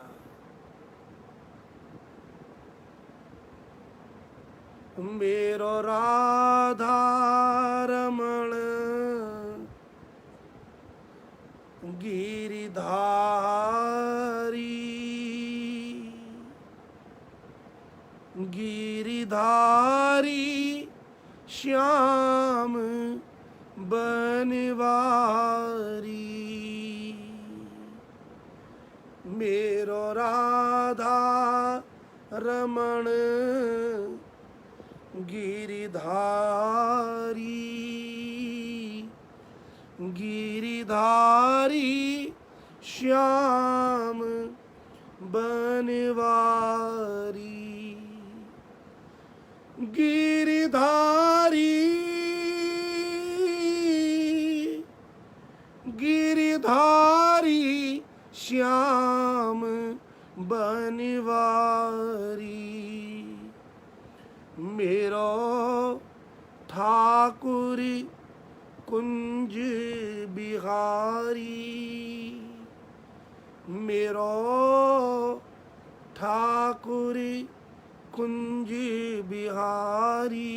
S1: मेरो राधा रमण गिरिधारी, गिरिधारी श्याम बनवारी। मेरो राधा रमण गिरिधारी, गिरिधारी श्याम बनवारी। गिरिधारी, गिरिधारी श्याम बनवारी। मेरो ठाकुर कुंज बिहारी, मेरो ठाकुर कुंज बिहारी।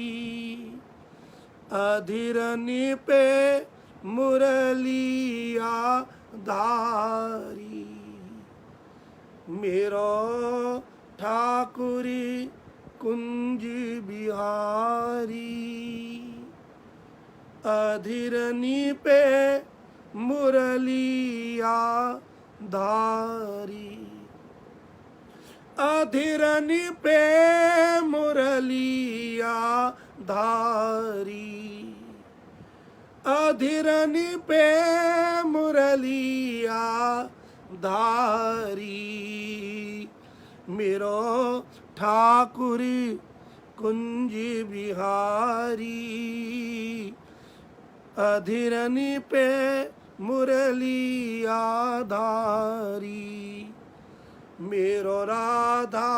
S1: अधीरनि पे मुरलिया धारी, मेरो ठाकुर कुंज बिहारी। अधीरनि पे मुरलिया धारी, अधीरनि पे मुरलिया धारी। अधीरनि पे मुरलिया धारी। मेरो ठाकुर कुंज बिहारी। अधीरनि पे मुरलिया धारी। मेरो राधा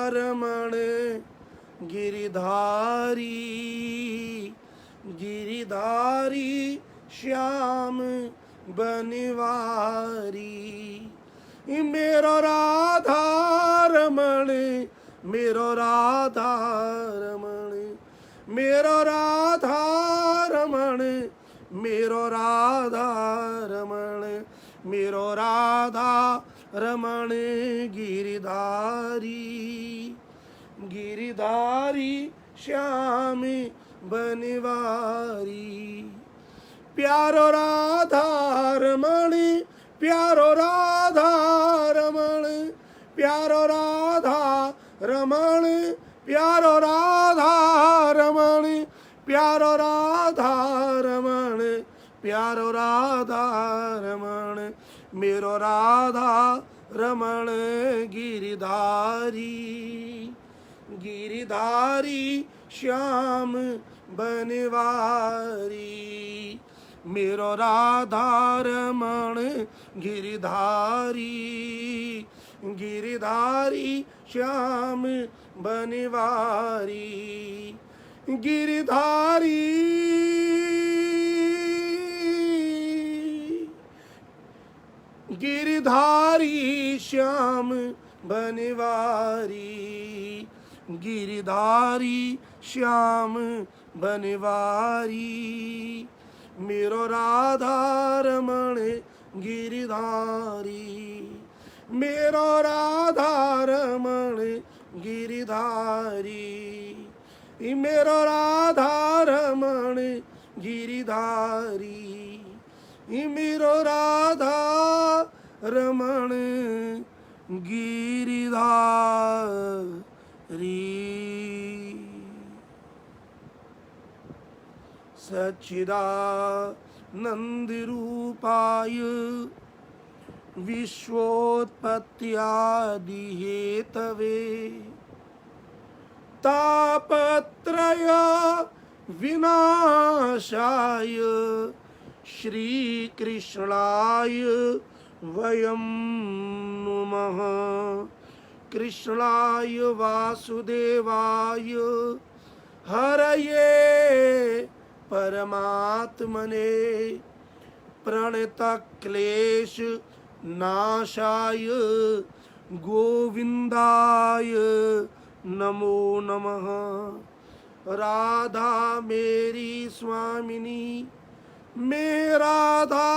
S1: रमण गिरिधारी, गिरिधारी श्याम बनवारी। मेरो राधा रमण, मेरो राधा रमण, मेरो राधा रमण, मेरो राधा रमण, मेरो राधा रमण गिरिधारी, गिरिधारी श्याम बनवारी। प्यारो राधा रमण, प्यारो राधा रमण, प्यारो राधा रमण, प्यारो राधा रमण, प्यारो राधा रमण, प्यारो राधा रमण। मेरो राधा रमण गिरिधारी, गिरिधारी श्याम बनवारी। मेरो राधा रमण गिरिधारी, गिरिधारी श्याम बनवारी। गिरिधारी, गिरिधारी श्याम बनवारी। गिरिधारी श्याम बनवारी। मेरो राधा रमण गिरिधारी, मेरो राधा रमण गिरिधारी। मेरो राधा रमण गिरिधारी। इमिरो राधा रमण गिरिधारी। सच्चिदानंद रूपाय विश्वोत्पत्त्यादि हेतवे तापत्रय विनाशाय श्रीकृष्णाय वयं नुमः। कृष्णाय वासुदेवाय हरये परमात्मने प्रणतक्लेश नाशाय गोविंदाय नमो नमः। राधा मेरी स्वामिनी मैं राधा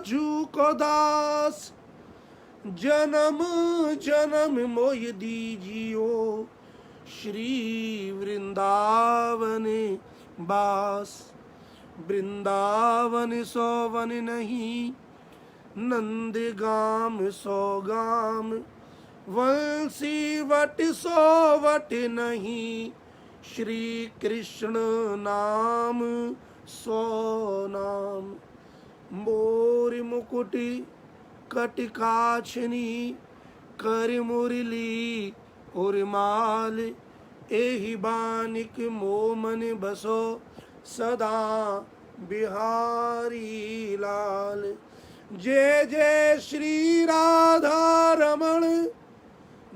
S1: जू को दास जन्म जन्म मोय दीजियो श्री वृंदावन बास। वृंदावन सोवन नहीं नंदगाम सो गाम वंशी वट सो वट नहीं श्री कृष्ण नाम सो नाम। मोर मुकुटी कटकाछनी कर मुरली और माल एहि बानिक मोमन बसो सदा बिहारी लाल। जय जय श्री राधा रमण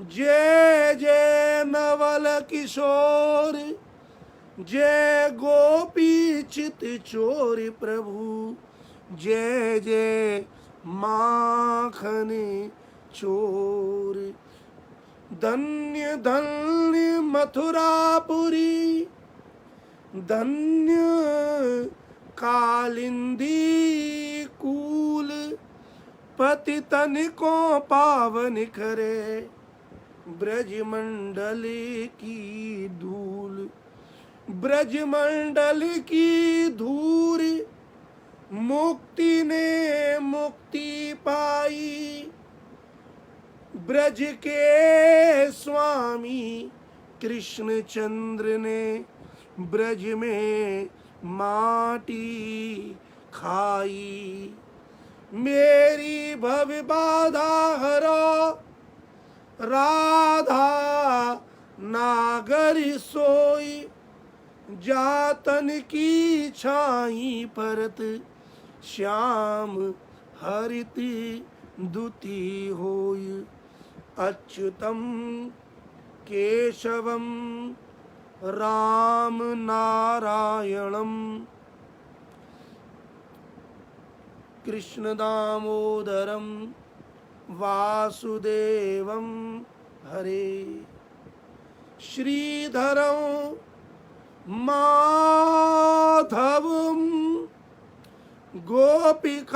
S1: जय जय नवल किशोर जय गोपी चित चोर प्रभु जय जय माखन चोर। धन्य धन्य मथुरापुरी धन्य कालिंदी कूल पतितन को पावन करे ब्रजमंडल की धूल। ब्रजमंडल की धूल मुक्ति ने मुक्ति पाई ब्रज के स्वामी कृष्णचंद्र ने ब्रज में माटी खाई। मेरी भव बाधा हरो राधा नागरी सोई जातन की छाई परत श्याम हरित दुती होय। अच्युतम केशवम राम नारायणम कृष्ण दामोदरम वासुदेवम हरे। श्रीधरं माधवं गोपिकावल्लभं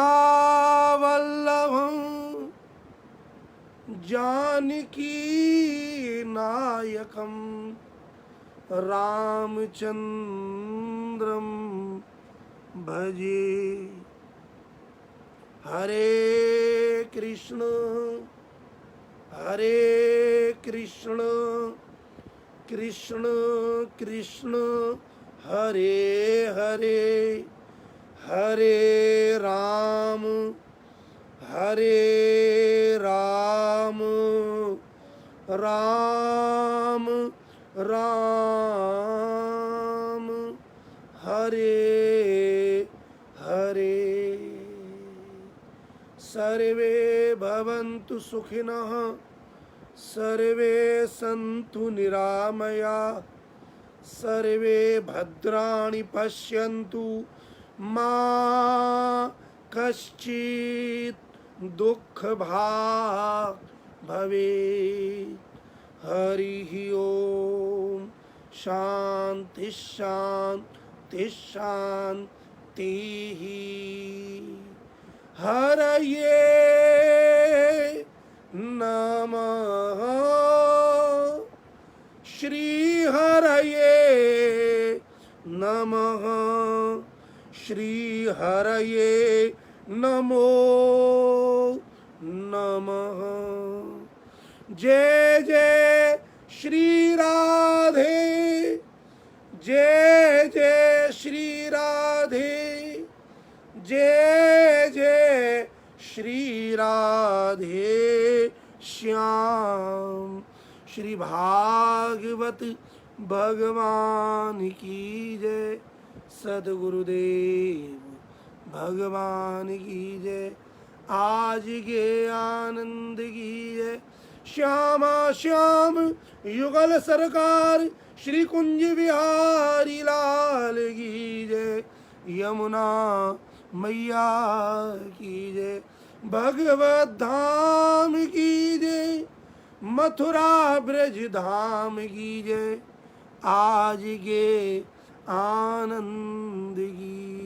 S1: जानकी नायकं रामचंद्रं भजे। हरे कृष्ण कृष्ण कृष्ण हरे हरे हरे राम राम राम हरे हरे। सर्वे भवन्तु सुखिनः सर्वे सन्तु निरामया सर्वे भद्राणि पश्यन्तु मा कश्चित् दुःखभाग् भवेत्। हरिः ओम शांति शांति शांतिः। हरये नमः श्री हरये नमः श्री हरये नमो नमः। जय जय श्री राधे, जय जय श्री राधे, जय जय श्री राधे श्याम। श्री भागवत भगवान की जय, सद्गुरुदेव भगवान की जय, आज के आनंद की जय। श्यामा श्याम युगल सरकार श्री कुंज बिहारी लाल की जय, यमुना मैया की जय, भगवत धाम की जय, मथुरा ब्रज धाम की जय, आज के आनंद की